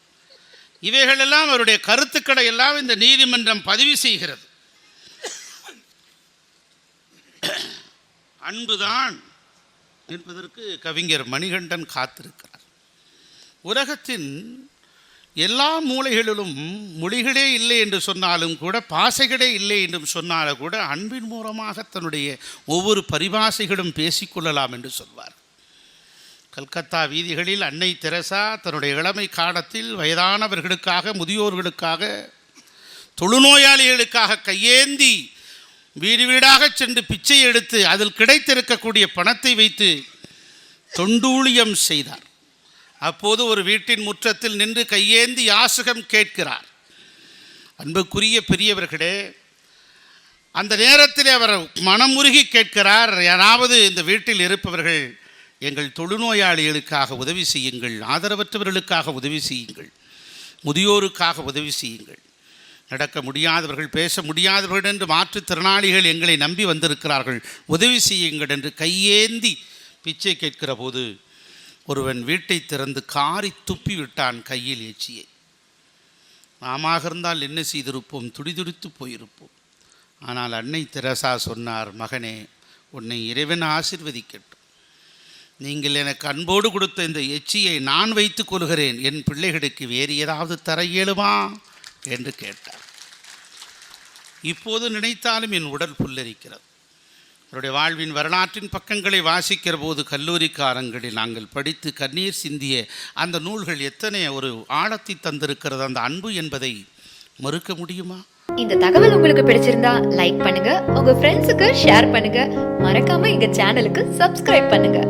இவைகளெல்லாம் அவருடைய கருத்துக்களை எல்லாம் இந்த நீதிமன்றம் பதிவு செய்கிறது. அன்புதான் என்பதற்கு கவிஞர் மணிகண்டன் காத்திருக்கிறார். உலகத்தின் எல்லா மூலைகளிலும் மொழிகளே இல்லை என்று சொன்னாலும் கூட, பாசைகளே இல்லை என்று சொன்னாலும் கூட, அன்பின் மூலமாக தன்னுடைய ஒவ்வொரு பரிபாசைகளும் பேசிக்கொள்ளலாம் என்று சொல்வார். கல்கத்தா வீதிகளில் அன்னை தெரசா தன்னுடைய இளமை காலத்தில் வயதானவர்களுக்காக, முதியோர்களுக்காக, தொழுநோயாளிகளுக்காக கையேந்தி வீடு வீடாக சென்று பிச்சை எடுத்து அதில் கிடைத்திருக்கக்கூடிய பணத்தை வைத்து தொண்டூழியம் செய்தார். அப்போது ஒரு வீட்டின் முற்றத்தில் நின்று கையேந்தி யாசகம் கேட்கிறார். அன்புக்குரிய பெரியவர்களே, அந்த நேரத்தில் அவர் மனமுருகி கேட்கிறார், யாராவது இந்த வீட்டில் இருப்பவர்கள் எங்கள் தொழுநோயாளிகளுக்காக உதவி செய்யுங்கள், ஆதரவற்றவர்களுக்காக உதவி செய்யுங்கள், முதியோருக்காக உதவி செய்யுங்கள், நடக்க முடியாதவர்கள், பேச முடியாதவர்கள் என்று மாற்றுத்திறனாளிகள் எங்களை நம்பி வந்திருக்கிறார்கள், உதவி செய்யுங்கள் என்று கையேந்தி பிச்சை கேட்கிற போது ஒருவன் வீட்டை திறந்து காரி துப்பி விட்டான் கையில் எச்சியை. நாம இருந்தால் என்ன செய்திருப்போம்? துடிதுடித்து போயிருப்போம். ஆனால் அன்னை தெரசா சொன்னார், மகனே, உன்னை இறைவன் ஆசீர்வதிக்கட்டும். நீங்கள் எனக்கு அன்போடு கொடுத்த இந்த எச்சியை நான் வைத்துக் கொள்கிறேன், என் பிள்ளைகளுக்கு வேறு ஏதாவது தர இயலுமா என்று கேட்டார். இப்போது நினைத்தாலும் என் உடல் புல்லரிக்கிறது. அவருடைய வாழ்வின் வரலாற்றின் பக்கங்களை வாசிக்கிற போது கல்லூரி காலங்களில் நாங்கள் படித்து கண்ணீர் சிந்திய அந்த நூல்கள் எத்தனை ஒரு ஆழத்தை தந்திருக்கிறது. அந்த அன்பு என்பதை மறுக்க முடியுமா? இந்த தகவல் உங்களுக்கு பிடிச்சிருந்தா லைக் பண்ணுங்க, உங்க ஃப்ரெண்ட்ஸுக்கு ஷேர் பண்ணுங்க, மறக்காம எங்க சேனலுக்கு சப்ஸ்கிரைப் பண்ணுங்க.